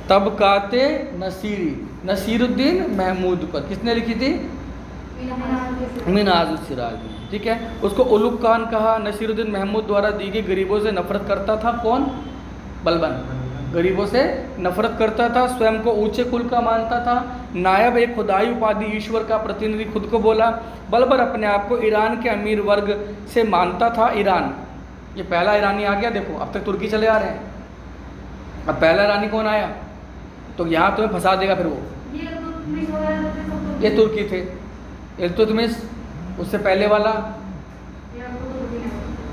तबकाते नसीरी नसीरुद्दीन महमूद पर किसने लिखी थी? मिनाज उस सिराज ने, ठीक है। उसको उलुग खान कहा। नसीरुद्दीन महमूद द्वारा दी गई गरीबों से नफरत करता था कौन? बलबन। गरीबों से नफरत करता था, स्वयं को ऊंचे कुल का मानता था। नायब एक खुदाई उपाधि ईश्वर का प्रतिनिधि खुद को बोला। बलबन अपने आप को ईरान के अमीर वर्ग से मानता था। ईरान, ये पहला ईरानी आ गया, देखो अब तक तुर्की चले आ रहे हैं, अब पहला ईरानी कौन आया? तो यहाँ तुम्हें फंसा देगा फिर वो। ये तुर्की थे, इल्तुतमिश, उससे पहले वाला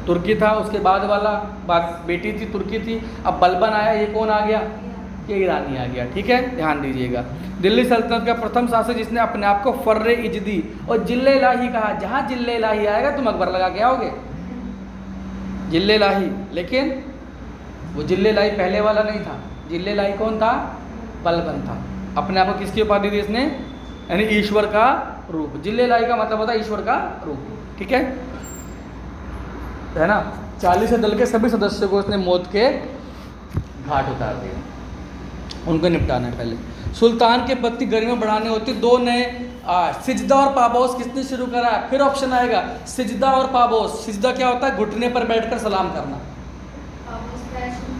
तुर्की था, उसके बाद वाला बेटी थी तुर्की थी। अब बलबन आया, ये कौन आ गया? ये ईरानी आ गया, ठीक है, ध्यान दीजिएगा। दिल्ली सल्तनत का प्रथम शासक जिसने अपने आप को फर्रे इजदी और जिल्ले इलाही कहा। जहाँ जिल्ले इलाही आएगा तुम अकबर लगा के आओगे, जिल्ले इलाही। लेकिन वो जिल्ले इलाही पहले वाला नहीं था। जिल्ले इलाही कौन था? बलबन था। अपने आप को किसकी उपाधि दी इसने? यानी ईश्वर का रूप। जिल्ले इलाही का मतलब होता है ईश्वर का रूप, ठीक है ना। 40 दल के सभी सदस्यों को इसने मौत के घाट उतार दिया, उनको निपटाना है पहले। सुल्तान के प्रति गरिमा बढ़ाने होती दो नए सिजदा और पाबोस किसने शुरू करा? फिर ऑप्शन आएगा सिजदा और पाबोस। सिजदा क्या होता है? घुटने पर बैठकर सलाम करना।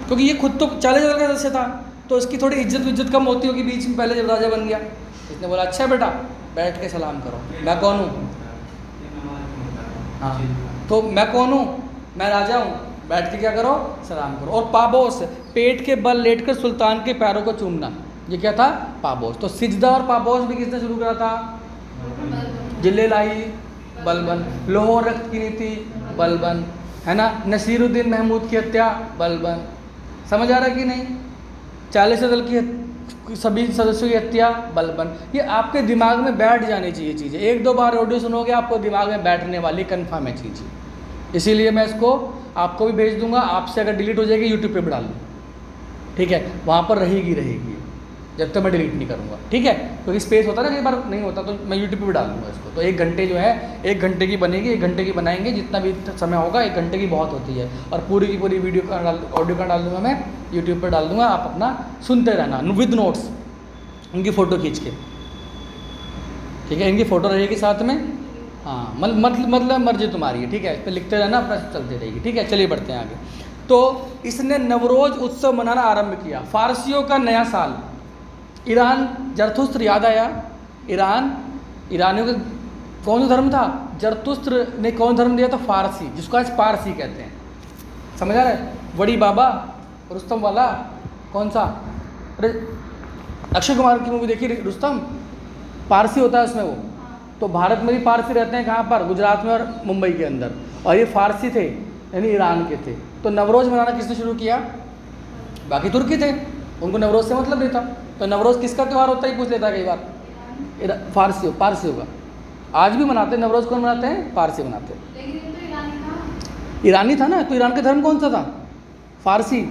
क्योंकि ये खुद तो 40 दल का सदस्य था, तो इसकी थोड़ी इज्जत कम होती होगी बीच में, पहले जब राजा बन गया। इसने बोला अच्छा बेटा बैठ के सलाम करो, मैं कौन हूँ? हाँ, तो मैं कौन हूँ? मैं राजा हूँ, बैठ के क्या करो? सलाम करो। और पाबोस, पेट के बल लेटकर सुल्तान के पैरों को चूमना, ये क्या था? पाबोस। तो सिजदा और पाबोस भी किसने शुरू करा था? जिल्ले इलाही, बलबन। लोह और रक्त की नीति, बलबन, है ना। नसीरुद्दीन महमूद की हत्या, बलबन। समझ आ रहा है कि नहीं? 40 दल की सभी सदस्यों की हत्या, बलबन। ये आपके दिमाग में बैठ जानी चाहिए चीज़ें। 1-2 बार ऑडियो सुनोगे आपको दिमाग में बैठने वाली कन्फर्म है चीज़। इसीलिए मैं इसको आपको भी भेज दूंगा। आपसे अगर डिलीट हो जाएगी यूट्यूब पे भी डाल दूँ, ठीक है, वहाँ पर रहेगी जब तक मैं डिलीट नहीं करूँगा, ठीक है। क्योंकि स्पेस होता है ना, कई बार नहीं होता, तो मैं यूट्यूब पे भी डाल दूँगा इसको। तो 1 घंटे जो है 1 घंटे की बनेगी, 1 घंटे की बनाएंगे, जितना भी समय होगा 1 घंटे की बहुत होती है। और पूरी की पूरी वीडियो का ऑडियो का डाल दूँगा मैं यूट्यूब पर डाल दूँगा। आप अपना सुनते रहना विद नोट्स, उनकी फ़ोटो खींच के, ठीक है। इनकी फ़ोटो रहेगी साथ में। हाँ, मतलब मर्जी तुम्हारी है, ठीक है। इस पर लिखते रहना, अपना चलते रहेगी, ठीक है। चलिए बढ़ते हैं आगे। तो इसने नवरोज़ उत्सव मनाना आरंभ किया। फारसियों का नया साल। ईरान, जरथुस्त्र याद आया? ईरानियों का कौन सा धर्म था? जरथुस्त्र ने कौन धर्म दिया था? फारसी, जिसको आज पारसी कहते हैं। समझ आ रहा है? वड़ी बाबा रुस्तम वाला कौन सा? अरे अक्षय कुमार की मूवी देखी रुस्तम, पारसी होता है उसमें वो। तो भारत में भी पारसी रहते हैं, कहाँ पर? गुजरात में और मुंबई के अंदर। और ये फारसी थे, यानी ईरान के थे। तो नवरोज़ मनाना किसने शुरू किया? बाकी तुर्की थे, उनको नवरोज़ से मतलब नहीं था। तो नवरोज़ किसका त्यौहार होता है पूछ लेता है कई बार। पारसी होगा। आज भी मनाते हैं नवरोज़। कौन मनाते हैं? पारसी मनाते हैं। ईरानी था ना, तो ईरान का धर्म कौन सा था? फारसी,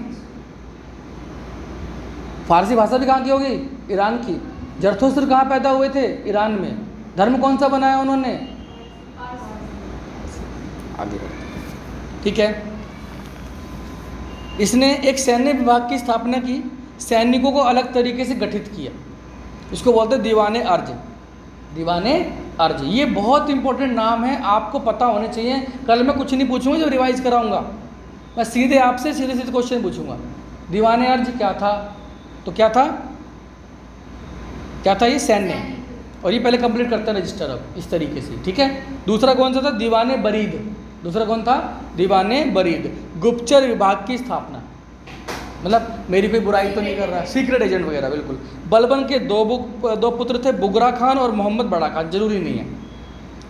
फारसी भाषा भी कहाँ की होगी? ईरान की। जरथुस्त्र कहाँ पैदा हुए थे? ईरान में। धर्म कौन सा बनाया उन्होंने? आगे बढ़ते, ठीक है। इसने एक सैन्य विभाग की स्थापना की, सैनिकों को अलग तरीके से गठित किया, इसको बोलते हैं दीवाने अर्ज। दीवाने अर्ज ये बहुत इंपॉर्टेंट नाम है, आपको पता होने चाहिए। कल मैं कुछ नहीं पूछूंगा जब रिवाइज कराऊंगा, मैं सीधे आपसे सीधे सीधे क्वेश्चन पूछूंगा। दीवाने अर्ज क्या था? तो क्या था? क्या था ये? सैन्य। और ये पहले कंप्लीट करता है रजिस्टर अब इस तरीके से, ठीक है। दूसरा कौन सा था? दीवाने बरीद। दूसरा कौन था? दीवाने बरीद, गुप्तचर विभाग की स्थापना। मतलब मेरी कोई बुराई तो नहीं कर रहा, सीक्रेट एजेंट वगैरह, बिल्कुल। बलबन के दो पुत्र थे, बुगरा खान और मोहम्मद बड़ा खान, जरूरी नहीं है।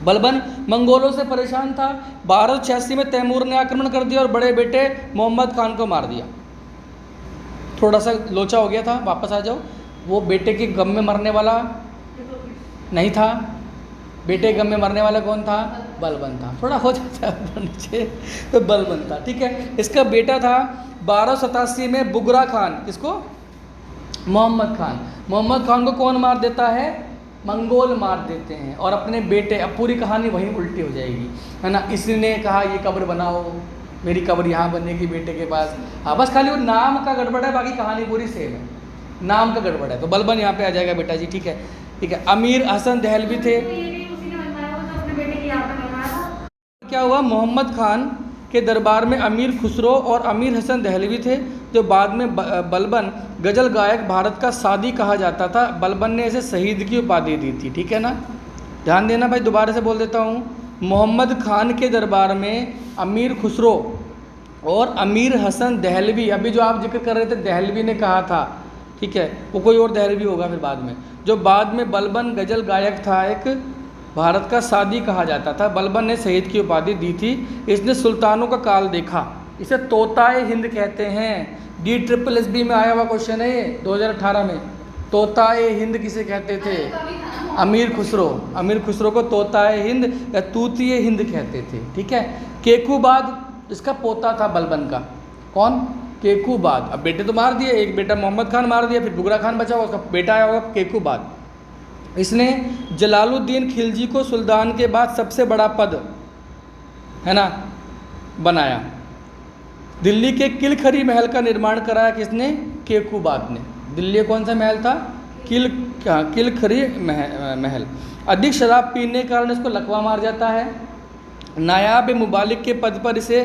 बलबन मंगोलों से परेशान था। 1286 में तैमूर ने आक्रमण कर दिया और बड़े बेटे मोहम्मद खान को मार दिया। थोड़ा सा लोचा हो गया था, वापस आ जाओ। वो बेटे के गम में मरने वाला नहीं था, बेटे के गम में मरने वाला कौन था? बलबन था। थोड़ा हो जाता है ऊपर नीचे, तो बलबन था, ठीक है। इसका बेटा था 1287 में बुगरा खान। किसको? मोहम्मद खान। मोहम्मद खान को कौन मार देता है? मंगोल मार देते हैं। और अपने बेटे, अब पूरी कहानी वहीं उल्टी हो जाएगी, है ना। इसने कहा ये कब्र बनाओ, मेरी कब्र यहाँ बनेगी बेटे के पास। हाँ, बस खाली वो नाम का गड़बड़ है, बाकी कहानी पूरी सेम है, नाम का गड़बड़ है। तो बलबन यहाँ पे आ जाएगा बेटा जी, ठीक है, ठीक है। अमीर हसन दहलवी थे। क्या हुआ? मोहम्मद खान के दरबार में अमीर खुसरो और अमीर हसन दहलवी थे, जो बाद में बलबन गजल गायक भारत का सादी कहा जाता था। बलबन ने इसे शहीद की उपाधि दी थी, ठीक है ना। ध्यान देना भाई, दोबारा से बोल देता हूँ। मोहम्मद खान के दरबार में अमीर खुसरो और अमीर हसन दहलवी, अभी जो आप जिक्र कर रहे थे दहलवी ने कहा था, ठीक है, वो कोई और दहलवी होगा फिर बाद में, जो बाद में बलबन गजल गायक था, एक भारत का सादी कहा जाता था। बलबन ने शहीद की उपाधि दी थी। इसने सुल्तानों का काल देखा, इसे तोताए हिंद कहते हैं। DSSB में आया हुआ क्वेश्चन है ये 2018 में। तोताए हिंद किसे कहते थे? अमीर खुसरो। अमीर खुसरो को तोताए हिंद या तूतिए हिंद कहते थे, ठीक है। केकूबाद इसका पोता था बलबन का। कौन? केकूबाद। अब बेटे तो मार दिए, एक बेटा मोहम्मद खान मार दिया, फिर बुगरा खान बचा हुआ, उसका बेटा आया होगा केकूबाद। इसने जलालुद्दीन खिलजी को सुल्तान के बाद सबसे बड़ा पद, है ना, बनाया। दिल्ली के किलखरी महल का निर्माण कराया किसने? केकूबाद ने। दिल्ली कौन सा महल था? किलखरी महल। अधिक शराब पीने के कारण इसको लकवा मार जाता है। नायाब मुबालिक के पद पर इसे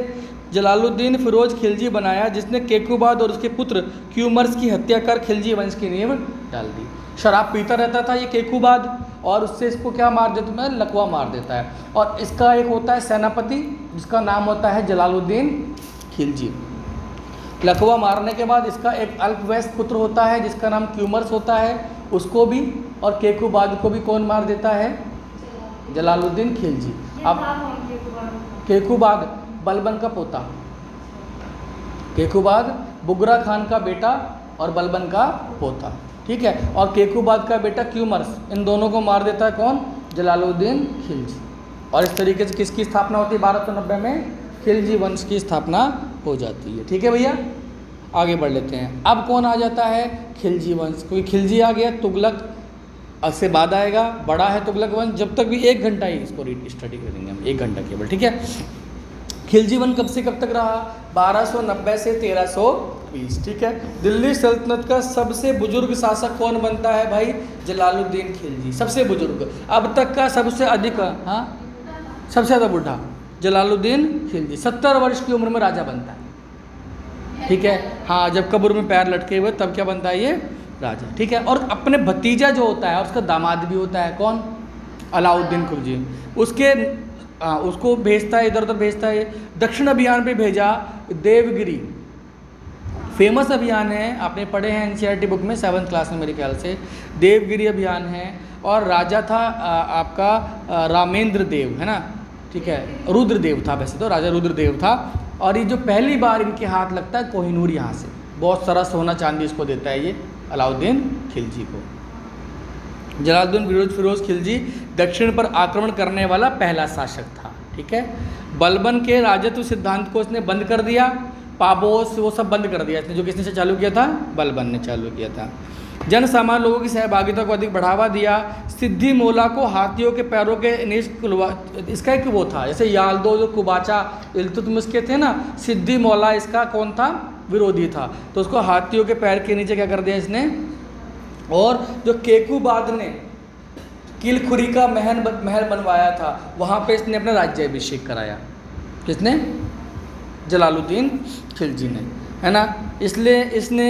जलालुद्दीन फिरोज खिलजी बनाया, जिसने केकूबाद और उसके पुत्र क्यूमर्स की हत्या कर खिलजी वंश की नींव डाल दी। शराब पीता रहता था ये केकूबाद, और उससे इसको क्या मार देता है? लकवा मार देता है। और इसका एक होता है सेनापति, जिसका नाम होता है जलालुद्दीन खिलजी। लकवा मारने के बाद इसका एक अल्पवयस्क पुत्र होता है जिसका नाम क्यूमर्स होता है, उसको भी, और केकूबाद को भी कौन मार देता है? जलालुद्दीन खिलजी। अब केकूबाद बलबन का पोता, केकूबाद बुगरा खान का बेटा और बलबन का पोता, ठीक है। और केकूबाद का बेटा क्यूमर्स, इन दोनों को मार देता है कौन? जलालुद्दीन खिलजी। और इस तरीके से किसकी स्थापना होती है? 1290 में खिलजी वंश की स्थापना हो जाती है, ठीक है भैया। आगे बढ़ लेते हैं। अब कौन आ जाता है? खिलजी वंश। क्योंकि खिलजी आ गया, तुगलक से बाद आएगा, बड़ा है तुगलक वंश। जब तक भी 1 घंटा ही इसको स्टडी करेंगे हम, 1 घंटा केवल, ठीक है। खिलजी वंश कब से कब तक रहा? 1290 से 1320, ठीक है। दिल्ली सल्तनत का सबसे बुजुर्ग शासक कौन बनता है भाई? जलालुद्दीन खिलजी, सबसे बुजुर्ग। अब तक का सबसे अधिक, हाँ, सबसे ज़्यादा बूढ़ा जलालुद्दीन खिलजी। 70 वर्ष की उम्र में राजा बनता है, ठीक है। हाँ, जब कब्र में पैर लटके हुए तब क्या बनता है ये? राजा, ठीक है। और अपने भतीजा जो होता है उसका दामाद भी होता है, कौन? अलाउद्दीन खिलजी। उसको भेजता है, इधर उधर भेजता है। दक्षिण अभियान पे भेजा, देवगिरी, फेमस अभियान है, आपने पढ़े हैं NCERT बुक में 7th क्लास में मेरे ख्याल से। देवगिरी अभियान है। और राजा था आपका रामेंद्र देव, है ना, ठीक है। रुद्रदेव था, वैसे तो राजा रुद्रदेव था। और ये जो पहली बार इनके हाथ लगता है कोहिनूर, यहाँ से बहुत सारा सोना चांदी इसको देता है ये अलाउद्दीन खिलजी को। जलालुद्दीन फिरोज खिलजी दक्षिण पर आक्रमण करने वाला पहला शासक था, ठीक है। बलबन के राजत्व सिद्धांत को इसने बंद कर दिया पाबोस वो सब बंद कर दिया इसने। जो किसने चालू किया था? बलबन ने चालू किया था। जन सामान्य लोगों की सहभागिता को अधिक बढ़ावा दिया। सिद्धि मोला को हाथियों के पैरों के इसका एक वो था, जैसे याल्दो जो कुबाचा इल्तुतमिश के थे ना, सिद्धि मोला इसका कौन था? विरोधी था। तो उसको हाथियों के पैर के नीचे क्या कर दिया इसने। और जो केकुबाद ने किलखुरी का महल बनवाया था, वहाँ पे इसने अपना राज्याभिषेक कराया। किसने? जलालुद्दीन खिलजी ने, है ना। इसलिए इसने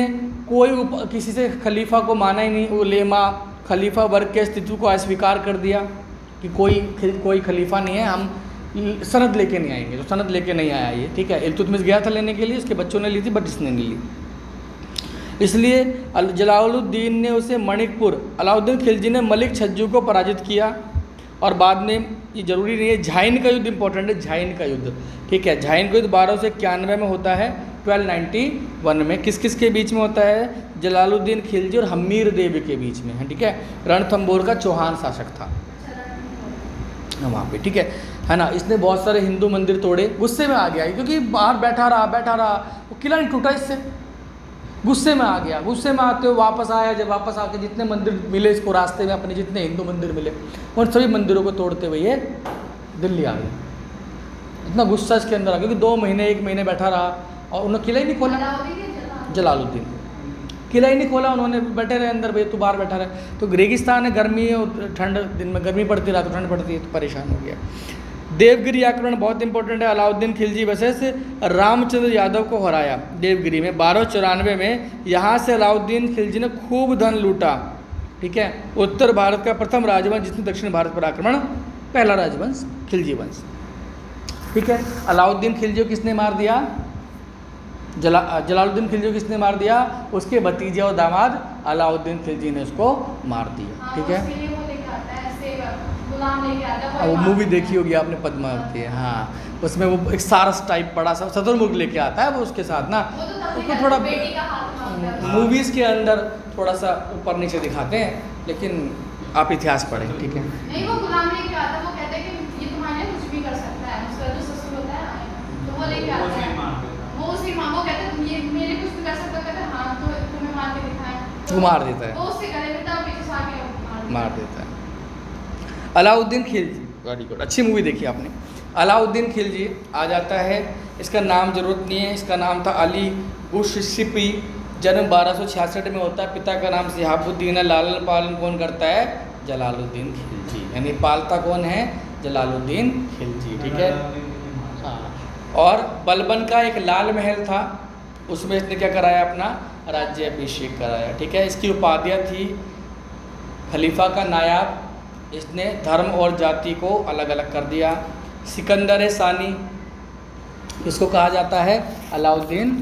कोई किसी से खलीफा को माना ही नहीं। उलेमा खलीफा वर्ग के अस्तित्व को अस्वीकार कर दिया कि कोई खलीफा नहीं है, हम सनद लेके नहीं आएंगे। तो सनद लेके नहीं आया ये, ठीक है। इल्तुतमिश गया था लेने के लिए, उसके बच्चों ने ली थी बट इसने नहीं ली। इसलिए जलालुद्दीन ने उसे मणिकपुर, अलाउद्दीन खिलजी ने मलिक छज्जू को पराजित किया। और बाद में, ये जरूरी नहीं है, झाइन का युद्ध इंपॉर्टेंट है, झाइन का युद्ध, ठीक है। झाइन का युद्ध 1291 में होता है, 1291 में किस के बीच में होता है? जलालुद्दीन खिलजी और हमीर देव के बीच में है, ठीक है। रणथंबोर का चौहान शासक था वहाँ पे, ठीक है ना। इसने बहुत सारे हिंदू मंदिर तोड़े, गुस्से में आ गया क्योंकि बाहर बैठा रहा, वो किला नहीं टूटा इससे, गुस्से में आ गया। गुस्से में आते हुए वापस आया। जब वापस आके जितने मंदिर मिले इसको रास्ते में, अपने जितने हिंदू मंदिर मिले, उन सभी मंदिरों को तोड़ते हुए ये दिल्ली आ गया। इतना गुस्सा इसके अंदर आ गया कि 2 महीने 1 महीने बैठा रहा और उन्होंने किला ही नहीं खोला। जलालुद्दीन किला ही नहीं खोला उन्होंने, बैठे रहे अंदर, भाई तू बाहर बैठा रहे। तो रेगिस्तान है, गर्मी है और ठंड, दिन में गर्मी पड़ती, रात को ठंड पड़ती है, तो परेशान हो गया। देवगिरी आक्रमण बहुत इंपॉर्टेंट है। अलाउद्दीन खिलजी वर्सेस रामचंद्र यादव को हराया देवगिरी में 1294 में। यहाँ से अलाउद्दीन खिलजी ने खूब धन लूटा, ठीक है। उत्तर भारत का प्रथम राजवंश जिसने दक्षिण भारत पर आक्रमण, पहला राजवंश खिलजी वंश, ठीक है। अलाउद्दीन खिलजी को किसने मार दिया? जलालुद्दीन खिलजी को किसने मार दिया? उसके भतीजे और दामाद अलाउद्दीन खिलजी ने उसको मार दिया, ठीक है। वो मूवी देखी होगी आपने, पद्मावती, हाँ, उसमें वो एक सारस टाइप बड़ा सा शतुरमुर्ग लेके आता है वो उसके साथ ना, उसको थोड़ा मूवीज़ के अंदर थोड़ा सा ऊपर नीचे दिखाते हैं, लेकिन आप इतिहास पढ़ें, ठीक है। नहीं, वो गुलाम लेके आता है, वो कहते हैं कि ये तुम्हारे लिए कुछ भी कर सकता है, उसका जो ससुर होता है तो वो लेके आता है, वो उसी माँ को कहते हैं ये मेरे कुछ भी कर सकता है, कहते हैं हाँ तो तुम्हें मार के दिखाएं, वो मार देता है, वो उससे गले में तब पीछे से आके मार देता है। अलाउद्दीन खिलजी, वेरी गुड, अच्छी मूवी देखी आपने। अलाउद्दीन खिलजी आ जाता है, इसका नाम जरूरत नहीं है, इसका नाम था अली उश सिपी। जन्म 1266 में होता है। पिता का नाम सिहाबुद्दीन है। लालन पालन कौन करता है? जलालुद्दीन खिलजी, यानी पालता कौन है? जलालुद्दीन खिलजी, ठीक है। हाँ, और बलबन का एक लाल महल था, उसमें इसने क्या कराया? अपना राज्याभिषेक कराया, ठीक है। इसकी उपाधियाँ थी खलीफा का नायाब। इसने धर्म और जाति को अलग अलग कर दिया। सिकंदर सानी इसको कहा जाता है, अलाउद्दीन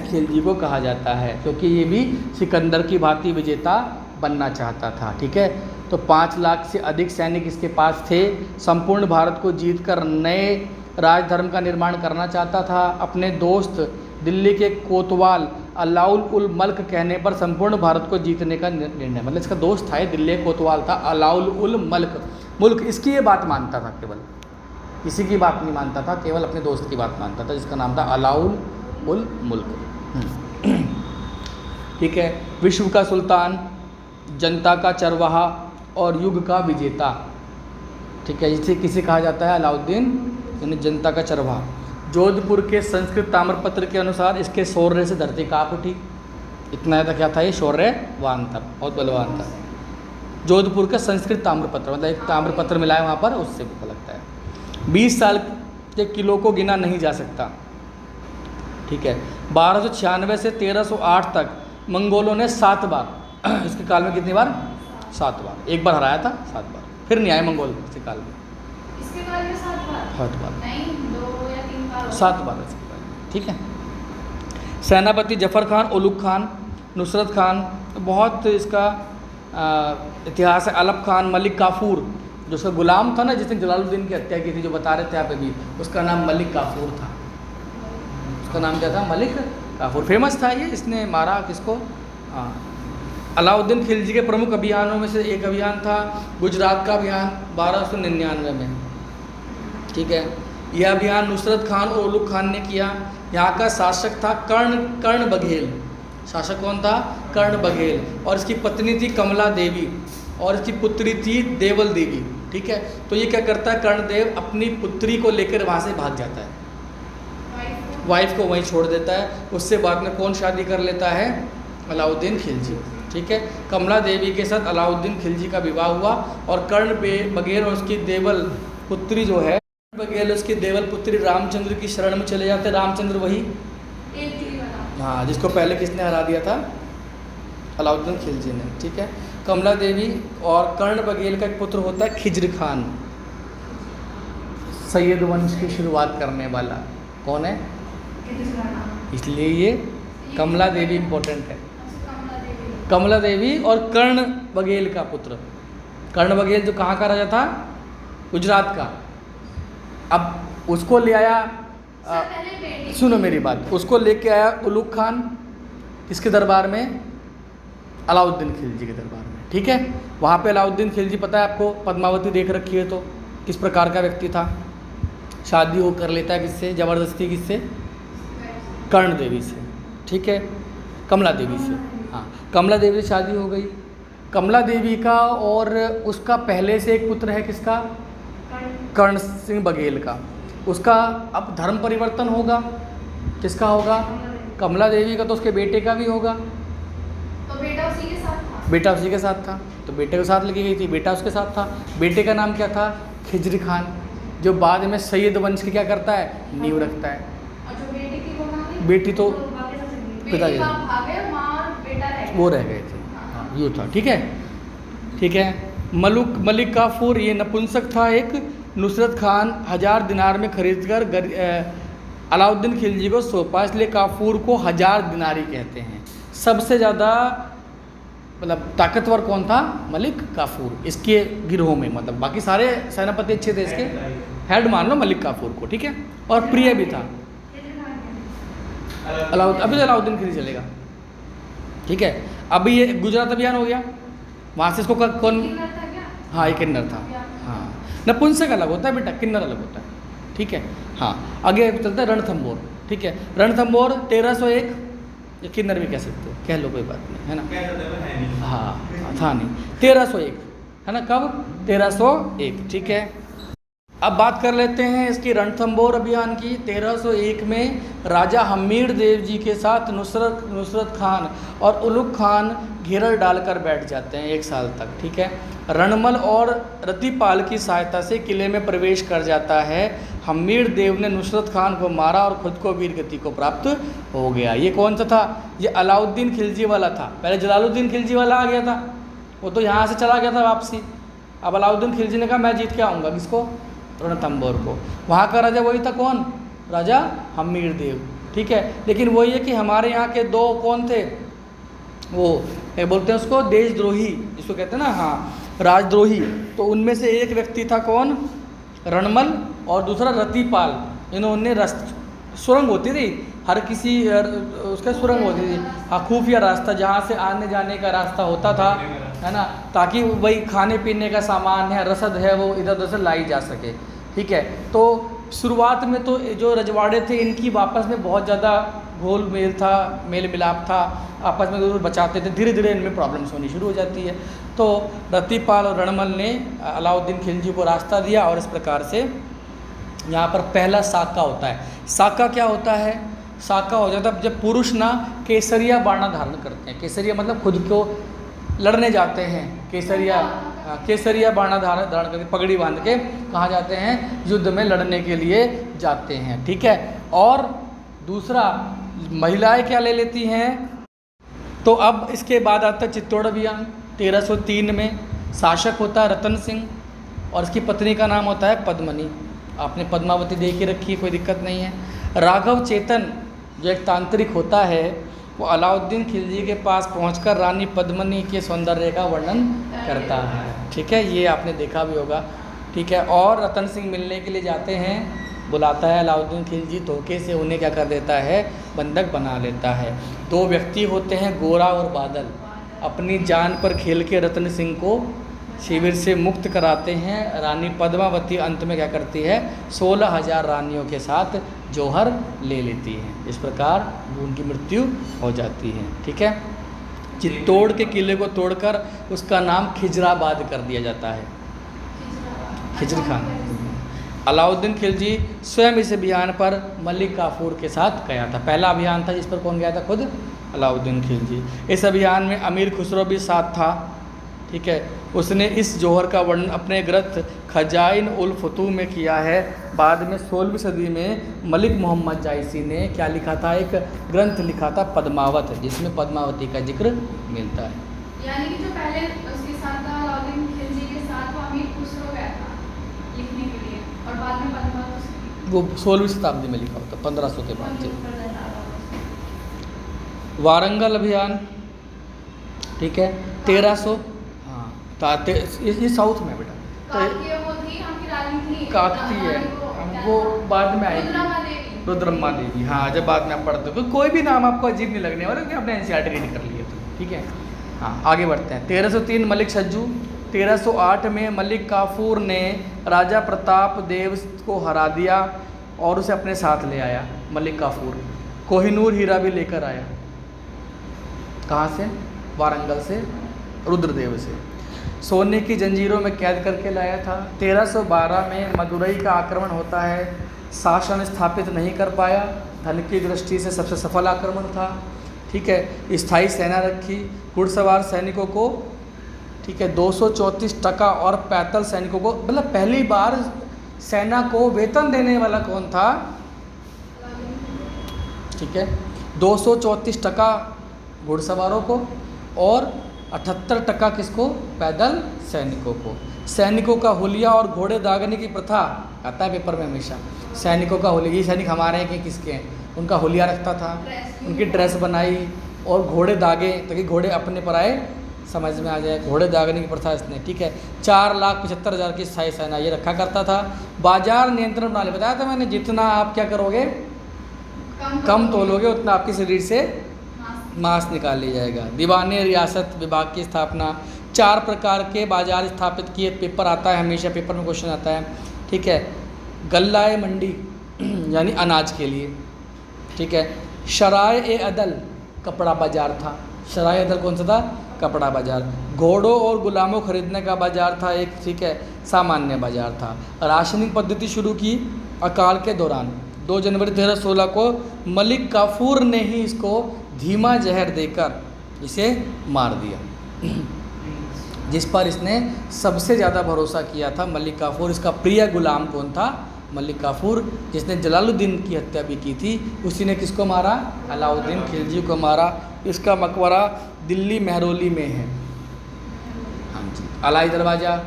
खिलजी को कहा जाता है, क्योंकि ये भी सिकंदर की भांति विजेता बनना चाहता था, ठीक है। तो 5 लाख से अधिक सैनिक इसके पास थे। संपूर्ण भारत को जीतकर नए राजधर्म का निर्माण करना चाहता था। अपने दोस्त दिल्ली के कोतवाल अलाउल उल मल्क कहने पर संपूर्ण भारत को जीतने का निर्णय, मतलब इसका दोस्त था, दिल्ली कोतवाल था, अलाउल उल मुल्क इसकी ये बात मानता था, केवल किसी की बात नहीं मानता था, केवल अपने दोस्त की बात मानता था, जिसका नाम था अलाउल उल मुल्क, ठीक है। विश्व का सुल्तान, जनता का चरवाहा और युग का विजेता, ठीक है। इसे किसे कहा जाता है? अलाउद्दीन, यानी जनता का चरवाहा। जोधपुर के संस्कृत ताम्रपत्र के अनुसार इसके शौर्य से धरती काँप उठी। इतना ज़्यादा क्या था? ये शौर्यवान था, बहुत बलवान था। जोधपुर का संस्कृत ताम्रपत्र, मतलब एक ताम्रपत्र मिला है वहाँ पर, उससे पता लगता है। 20 साल के किलो को गिना नहीं जा सकता, ठीक है। 1296 से 1308 तक मंगोलों ने 7 बार, इसके काल में कितनी बार? 7 बार। एक बार हराया था, 7 बार, फिर नहीं आए मंगोल इसके काल में। इसके काल में 7 बार? 7 बार नहीं, 2 या 3 बार, 7 बार, ठीक है। सेनापति जफर खान, उलुग खान, नुसरत खान, बहुत इसका इतिहास है। अलप खान, मलिक काफूर, जो उसका गुलाम था ना, जिसने जलालुद्दीन की हत्या की थी, जो बता रहे थे आप अभी, उसका नाम मलिक काफूर था। उसका नाम क्या था? मलिक काफूर। फेमस था ये, इसने मारा किसको? हाँ, अलाउद्दीन खिलजी के प्रमुख अभियानों में से एक अभियान था गुजरात का अभियान 1299 में, ठीक है। यह अभियान नुसरत खान और उलुग खान ने किया। यहाँ का शासक था कर्ण बघेल। शासक कौन था? कर्ण बघेल। और इसकी पत्नी थी कमला देवी और इसकी पुत्री थी देवल देवी। ठीक है, तो ये क्या करता है, कर्णदेव अपनी पुत्री को लेकर वहाँ से भाग जाता है, वाइफ को वहीं छोड़ देता है। उससे बाद में कौन शादी कर लेता है? अलाउद्दीन खिलजी। ठीक है, कमला देवी के साथ अलाउद्दीन खिलजी का विवाह हुआ और कर्ण बघेल और उसकी देवल पुत्री जो है, बघेल उसकी देवल पुत्री रामचंद्र की शरण में चले जाते। रामचंद्र वही, हाँ, जिसको पहले किसने हरा दिया था? अलाउद्दीन खिलजी ने। ठीक है, कमला देवी और कर्ण बघेल का एक पुत्र होता है खिज्र खान, सैयद वंश की शुरुआत करने वाला। कौन है? इसलिए ये कमला देवी इम्पोर्टेंट है। कमला देवी और कर्ण बघेल का पुत्र। कर्ण बघेल जो कहाँ का राजा था? गुजरात का। अब उसको ले आया, सुनो मेरी बात, उसको लेके आया उलुग खान किसके दरबार में? अलाउद्दीन खिलजी के दरबार में। ठीक है, वहाँ पे अलाउद्दीन खिलजी, पता है आपको, पद्मावती देख रखी है तो किस प्रकार का व्यक्ति था? शादी हो कर लेता है किससे? ज़बरदस्ती किससे? कर्ण देवी से। ठीक है, कमला देवी से। हाँ, कमला देवी से शादी हो गई। कमला देवी का और उसका पहले से एक पुत्र है, किसका? कर्ण सिंह बघेल का। उसका अब धर्म परिवर्तन होगा, किसका होगा? कमला देवी का। तो उसके बेटे का भी होगा। तो बेटा उसी के साथ था। बेटा उसी के साथ था, तो बेटे के साथ लगी गई थी, बेटा उसके साथ था। बेटे का नाम क्या था? खिज्र खान, जो बाद में सैयद वंश की क्या करता है? नींव रखता है। और जो बेटी थी वो कहाँ गई? बेटी तो पिताजी वो रह गए थे। हाँ, यूँ था। ठीक है, ठीक है। मलिक काफूर ये नपुंसक था एक। नुसरत खान 1000 दिनार में खरीद कर अलाउद्दीन खिलजी को सौंपा, इसलिए काफूर को 1000 दिनारी कहते हैं। सबसे ज़्यादा मतलब ताकतवर कौन था? मलिक काफूर, इसके गिरोह में। मतलब बाकी सारे सेनापति अच्छे थे, इसके हेड मान लो मलिक काफूर को। ठीक है, और प्रिय भी था। अभी तो अलाउद्दीन खिलजी चलेगा। ठीक है, अभी ये गुजरात अभियान हो गया, वहाँ से इसको कौन? हाँ, ये किन्नर था। हाँ, नपुंसक अलग होता है बेटा, किन्नर अलग होता है। ठीक है, हाँ। आगे चलता है रणथंबोर। ठीक है, रणथंबोर 1301, या किन्नर भी कह सकते हो, कह लो, कोई बात नहीं, है ना? हाँ, था नहीं। 1301 है ना? कब? 1301। ठीक है, अब बात कर लेते हैं इसकी रणथंबोर अभियान की। 1301 में राजा हमीर देव जी के साथ नुसरत खान और उलुग खान घेर डालकर बैठ जाते हैं 1 साल तक। ठीक है, रणमल और रतिपाल की सहायता से किले में प्रवेश कर जाता है। हमीर देव ने नुसरत खान को मारा और खुद को वीर गति को प्राप्त हो गया। ये कौन सा था? ये अलाउद्दीन खिलजी वाला था। पहले जलालुद्दीन खिलजी वाला आ गया था, वो तो यहाँ से चला गया था वापसी। अब अलाउद्दीन खिलजी ने कहा मैं जीत के आऊँगा, किसको? रणथंबोर को। वहाँ का राजा वही था, कौन? राजा हमीर देव। ठीक है, लेकिन वही है कि हमारे यहाँ के 2 कौन थे? वो बोलते हैं उसको देशद्रोही, जिसको कहते हैं ना, हाँ, राजद्रोही। तो उनमें से एक व्यक्ति था कौन? रणमल, और दूसरा रतिपाल। इन्होंने सुरंग होती थी, हर किसी उसका सुरंग होती थी, हाँ, खुफिया रास्ता, जहाँ से आने जाने का रास्ता होता था, है ना, ताकि वही खाने पीने का सामान है, रसद है, वो इधर उधर से लाई जा सके। ठीक है, तो शुरुआत में तो जो रजवाड़े थे इनकी आपस में बहुत ज़्यादा घोल मेल था, मेल मिलाप था, आपस में दूर बचाते थे। धीरे धीरे इनमें प्रॉब्लम्स होनी शुरू हो जाती है। तो रतिपाल और रणमल ने अलाउद्दीन खिलजी को रास्ता दिया, और इस प्रकार से यहाँ पर पहला साका होता है। साका क्या होता है? साका हो जाता है जब पुरुष ना केसरिया बाणा धारण करते हैं। केसरिया मतलब खुद को लड़ने जाते हैं। केसरिया बाणा धारण करके पगड़ी बांध के कहाँ जाते हैं? युद्ध में लड़ने के लिए जाते हैं। ठीक है, और दूसरा महिलाएं क्या ले लेती हैं? तो अब इसके बाद आता है चित्तौड़ अभियान। 1303 में शासक होता है रतन सिंह, और इसकी पत्नी का नाम होता है पद्मनी। आपने पद्मावती देख ही रखी है, कोई दिक्कत नहीं है। राघव चेतन जो एक तांत्रिक होता है, वो अलाउद्दीन खिलजी के पास पहुंचकर रानी पद्मनी के सौंदर्य का वर्णन करता है। ठीक है, ये आपने देखा भी होगा। ठीक है, और रतन सिंह मिलने के लिए जाते हैं, बुलाता है अलाउद्दीन खिलजी, धोखे से उन्हें क्या कर देता है? बंधक बना लेता है। 2 व्यक्ति होते हैं, गोरा और बादल, अपनी जान पर खेल के रतन सिंह को शिविर से मुक्त कराते हैं। रानी पद्मावती अंत में क्या करती है, 16,000 रानियों के साथ जौहर ले लेती हैं। इस प्रकार उनकी मृत्यु हो जाती है। ठीक है, चित्तौड़ के किले को तोड़कर उसका नाम खिजराबाद कर दिया जाता है, खिजर खान। अलाउद्दीन खिलजी स्वयं इस अभियान पर मलिक काफूर के साथ गया था। पहला अभियान था जिस पर कौन गया था, खुद अलाउद्दीन खिलजी। इस अभियान में अमीर खुसरो भी साथ था। ठीक है, उसने इस जौहर का वर्णन अपने ग्रंथ खजाइन उल फतूह में किया है। बाद में 16वीं सदी में मलिक मोहम्मद जायसी ने क्या लिखा था, एक ग्रंथ लिखा था पद्मावत, जिसमें पद्मावती का जिक्र मिलता है। यानी कि जो पहले उसके साथ था अलाउद्दीन खिलजी के साथ, वो अमीर खुसरो गया था लिखने के लिए, और बाद में पद्मावत वो 16वीं शताब्दी में लिखा होता, 1500 के बाद से। वारंगल अभियान, ठीक है, 1300, हाँ, ये साउथ में बेटा, काकतीय है, वो बाद में आएगी, रुद्रम्मा देवी। हाँ, जब बाद में आप पढ़ते हो कोई भी नाम आपको अजीब नहीं लगने वाला कि आपने एनसीईआरटी रीड कर लिया तो। ठीक है, हाँ, आगे बढ़ते हैं। 1303 मलिक छज्जू। 1308 में मलिक काफूर ने राजा प्रताप देव को हरा दिया और उसे अपने साथ ले आया। मलिक काफूर कोहिनूर हीरा भी लेकर आया। कहाँ से, वारंगल से, रुद्रदेव से। सोने की जंजीरों में कैद करके लाया था। 1312 में मदुरई का आक्रमण होता है, शासन स्थापित नहीं कर पाया। धन की दृष्टि से सबसे सफल आक्रमण था। ठीक है, स्थायी सेना रखी, घुड़सवार सैनिकों को, ठीक है, 234 टका और पैदल सैनिकों को, मतलब पहली बार सेना को वेतन देने वाला कौन था, ठीक है, 234 टका घुड़सवारों को और 78 टका किसको, पैदल सैनिकों को। सैनिकों का हुलिया और घोड़े दागने की प्रथा आता है पेपर में हमेशा। सैनिकों का हुलिया, ये सैनिक हमारे हैं कि किसके हैं, उनका हुलिया रखता था, उनकी ड्रेस बनाई और घोड़े दागे ताकि घोड़े अपने पर आए, समझ में आ जाए, घोड़े दागने की प्रथा इसने। ठीक है, 4,75,000 की स्थायी सेना ये रखा करता था। बाजार नियंत्रण प्रणाली बताया था मैंने, जितना आप क्या करोगे, कम तोलोगे उतना आपके शरीर से मांस निकाल लिया जाएगा। दीवाने रियासत विभाग की स्थापना। 4 प्रकार के बाजार स्थापित किए। पेपर आता है हमेशा, पेपर में क्वेश्चन आता है। ठीक है, गल्लाए मंडी यानी अनाज के लिए। ठीक है, शराय ए अदल कपड़ा बाजार था। शराय अदल कौन सा था, कपड़ा बाजार। घोड़ों और गुलामों खरीदने का बाजार था एक। ठीक है, सामान्य बाजार था। राशनिंग पद्धति शुरू की अकाल के दौरान। 2 जनवरी 1316 को मलिक काफूर ने ही इसको धीमा जहर देकर इसे मार दिया, जिस पर इसने सबसे ज़्यादा भरोसा किया था मलिक काफूर। इसका प्रिय गुलाम कौन था, मलिक काफूर, जिसने जलालुद्दीन की हत्या भी की थी। उसी ने किसको मारा, अलाउद्दीन खिलजी को मारा। इसका मकबरा दिल्ली महरौली में है। हाँ जी, अलाई दरवाज़ा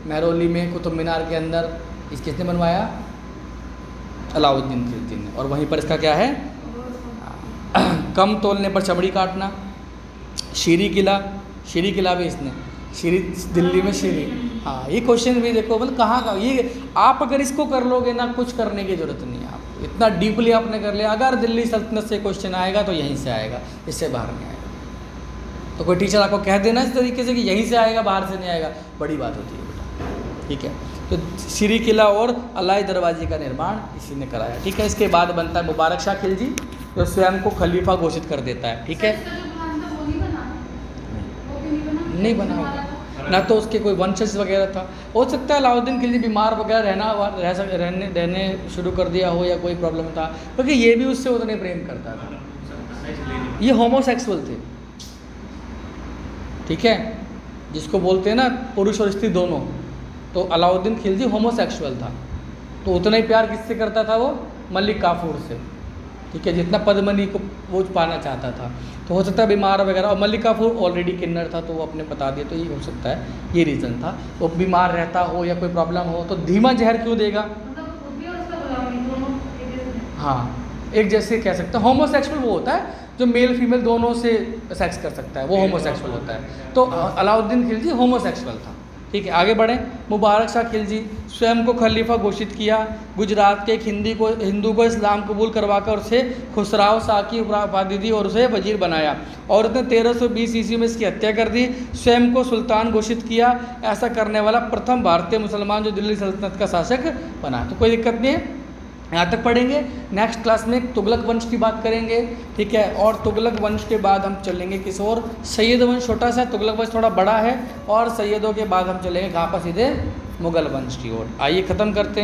महरौली में, कुतुब मीनार के अंदर। इस किसने बनवाया, अलाउद्दीन खिलजी ने। और वहीं पर इसका क्या है, कम तोलने पर चमड़ी काटना। शीरी किला, शीरी किला भी इसने, शीरी दिल्ली में शीरी। हाँ, ये क्वेश्चन भी देखो, मतलब कहाँ का ये, आप अगर इसको कर लोगे ना, कुछ करने की ज़रूरत नहीं है आपको, इतना डीपली आपने कर लिया। अगर दिल्ली सल्तनत से क्वेश्चन आएगा तो यहीं से आएगा, इससे बाहर नहीं आएगा। तो कोई टीचर आपको कह देना इस तरीके से कि यहीं से आएगा, बाहर से नहीं आएगा, बड़ी बात होती है बेटा। ठीक है, तो शीरी किला और अलाई दरवाजे का निर्माण इसी ने कराया। ठीक है, इसके बाद बनता है मुबारक शाह खिलजी, जो स्वयं को खलीफा घोषित कर देता है। ठीक है, नहीं बना होगा ना, तो उसके कोई वंशज वगैरह था। हो सकता है अलाउद्दीन खिलजी बीमार वगैरह रहने शुरू कर दिया हो, या कोई प्रॉब्लम था, क्योंकि ये भी उससे उतने प्रेम करता था। ये होमोसेक्सुअल थे। ठीक है, जिसको बोलते हैं ना पुरुष और स्त्री दोनों, तो अलाउद्दीन खिलजी होमोसेक्सुअल था। तो उतना ही प्यार किससे करता था वो, मलिक काफूर से। ठीक है, जितना पद्मनी को वो पाना चाहता था। तो हो सकता है बीमार वगैरह, और मलिक काफूर ऑलरेडी किन्नर था तो वो अपने बता दिया, तो ये हो सकता है, ये रीज़न था। वो बीमार रहता हो या कोई प्रॉब्लम हो तो धीमा जहर क्यों देगा। हाँ, एक जैसे कह सकते हैं। होमोसेक्सुअल वो होता है जो मेल फीमेल दोनों से सेक्स कर सकता है, वो होमोसेक्सुअल होता है। तो अलाउद्दीन खिलजी होमोसेक्सुअल था। ठीक है, आगे बढ़ें। मुबारक शाह खिलजी स्वयं को खलीफा घोषित किया। गुजरात के एक हिंदू को इस्लाम कबूल करवाकर उसे खुसराव शाह की उपाधि दी और उसे वजीर बनाया, और उसने 1320 ईस्वी में इसकी हत्या कर दी। स्वयं को सुल्तान घोषित किया। ऐसा करने वाला प्रथम भारतीय मुसलमान जो दिल्ली सल्तनत का शासक बना। तो कोई दिक्कत नहीं है, यहाँ तक पढ़ेंगे। नेक्स्ट क्लास में तुगलक वंश की बात करेंगे, ठीक है। और तुगलक वंश के बाद हम चलेंगे किस और, सैयद वंश छोटा सा, तुगलक वंश थोड़ा बड़ा है, और सैयदों के बाद हम चलेंगे कहाँ पर, सीधे मुगल वंश की ओर। आइए ख़त्म करते हैं।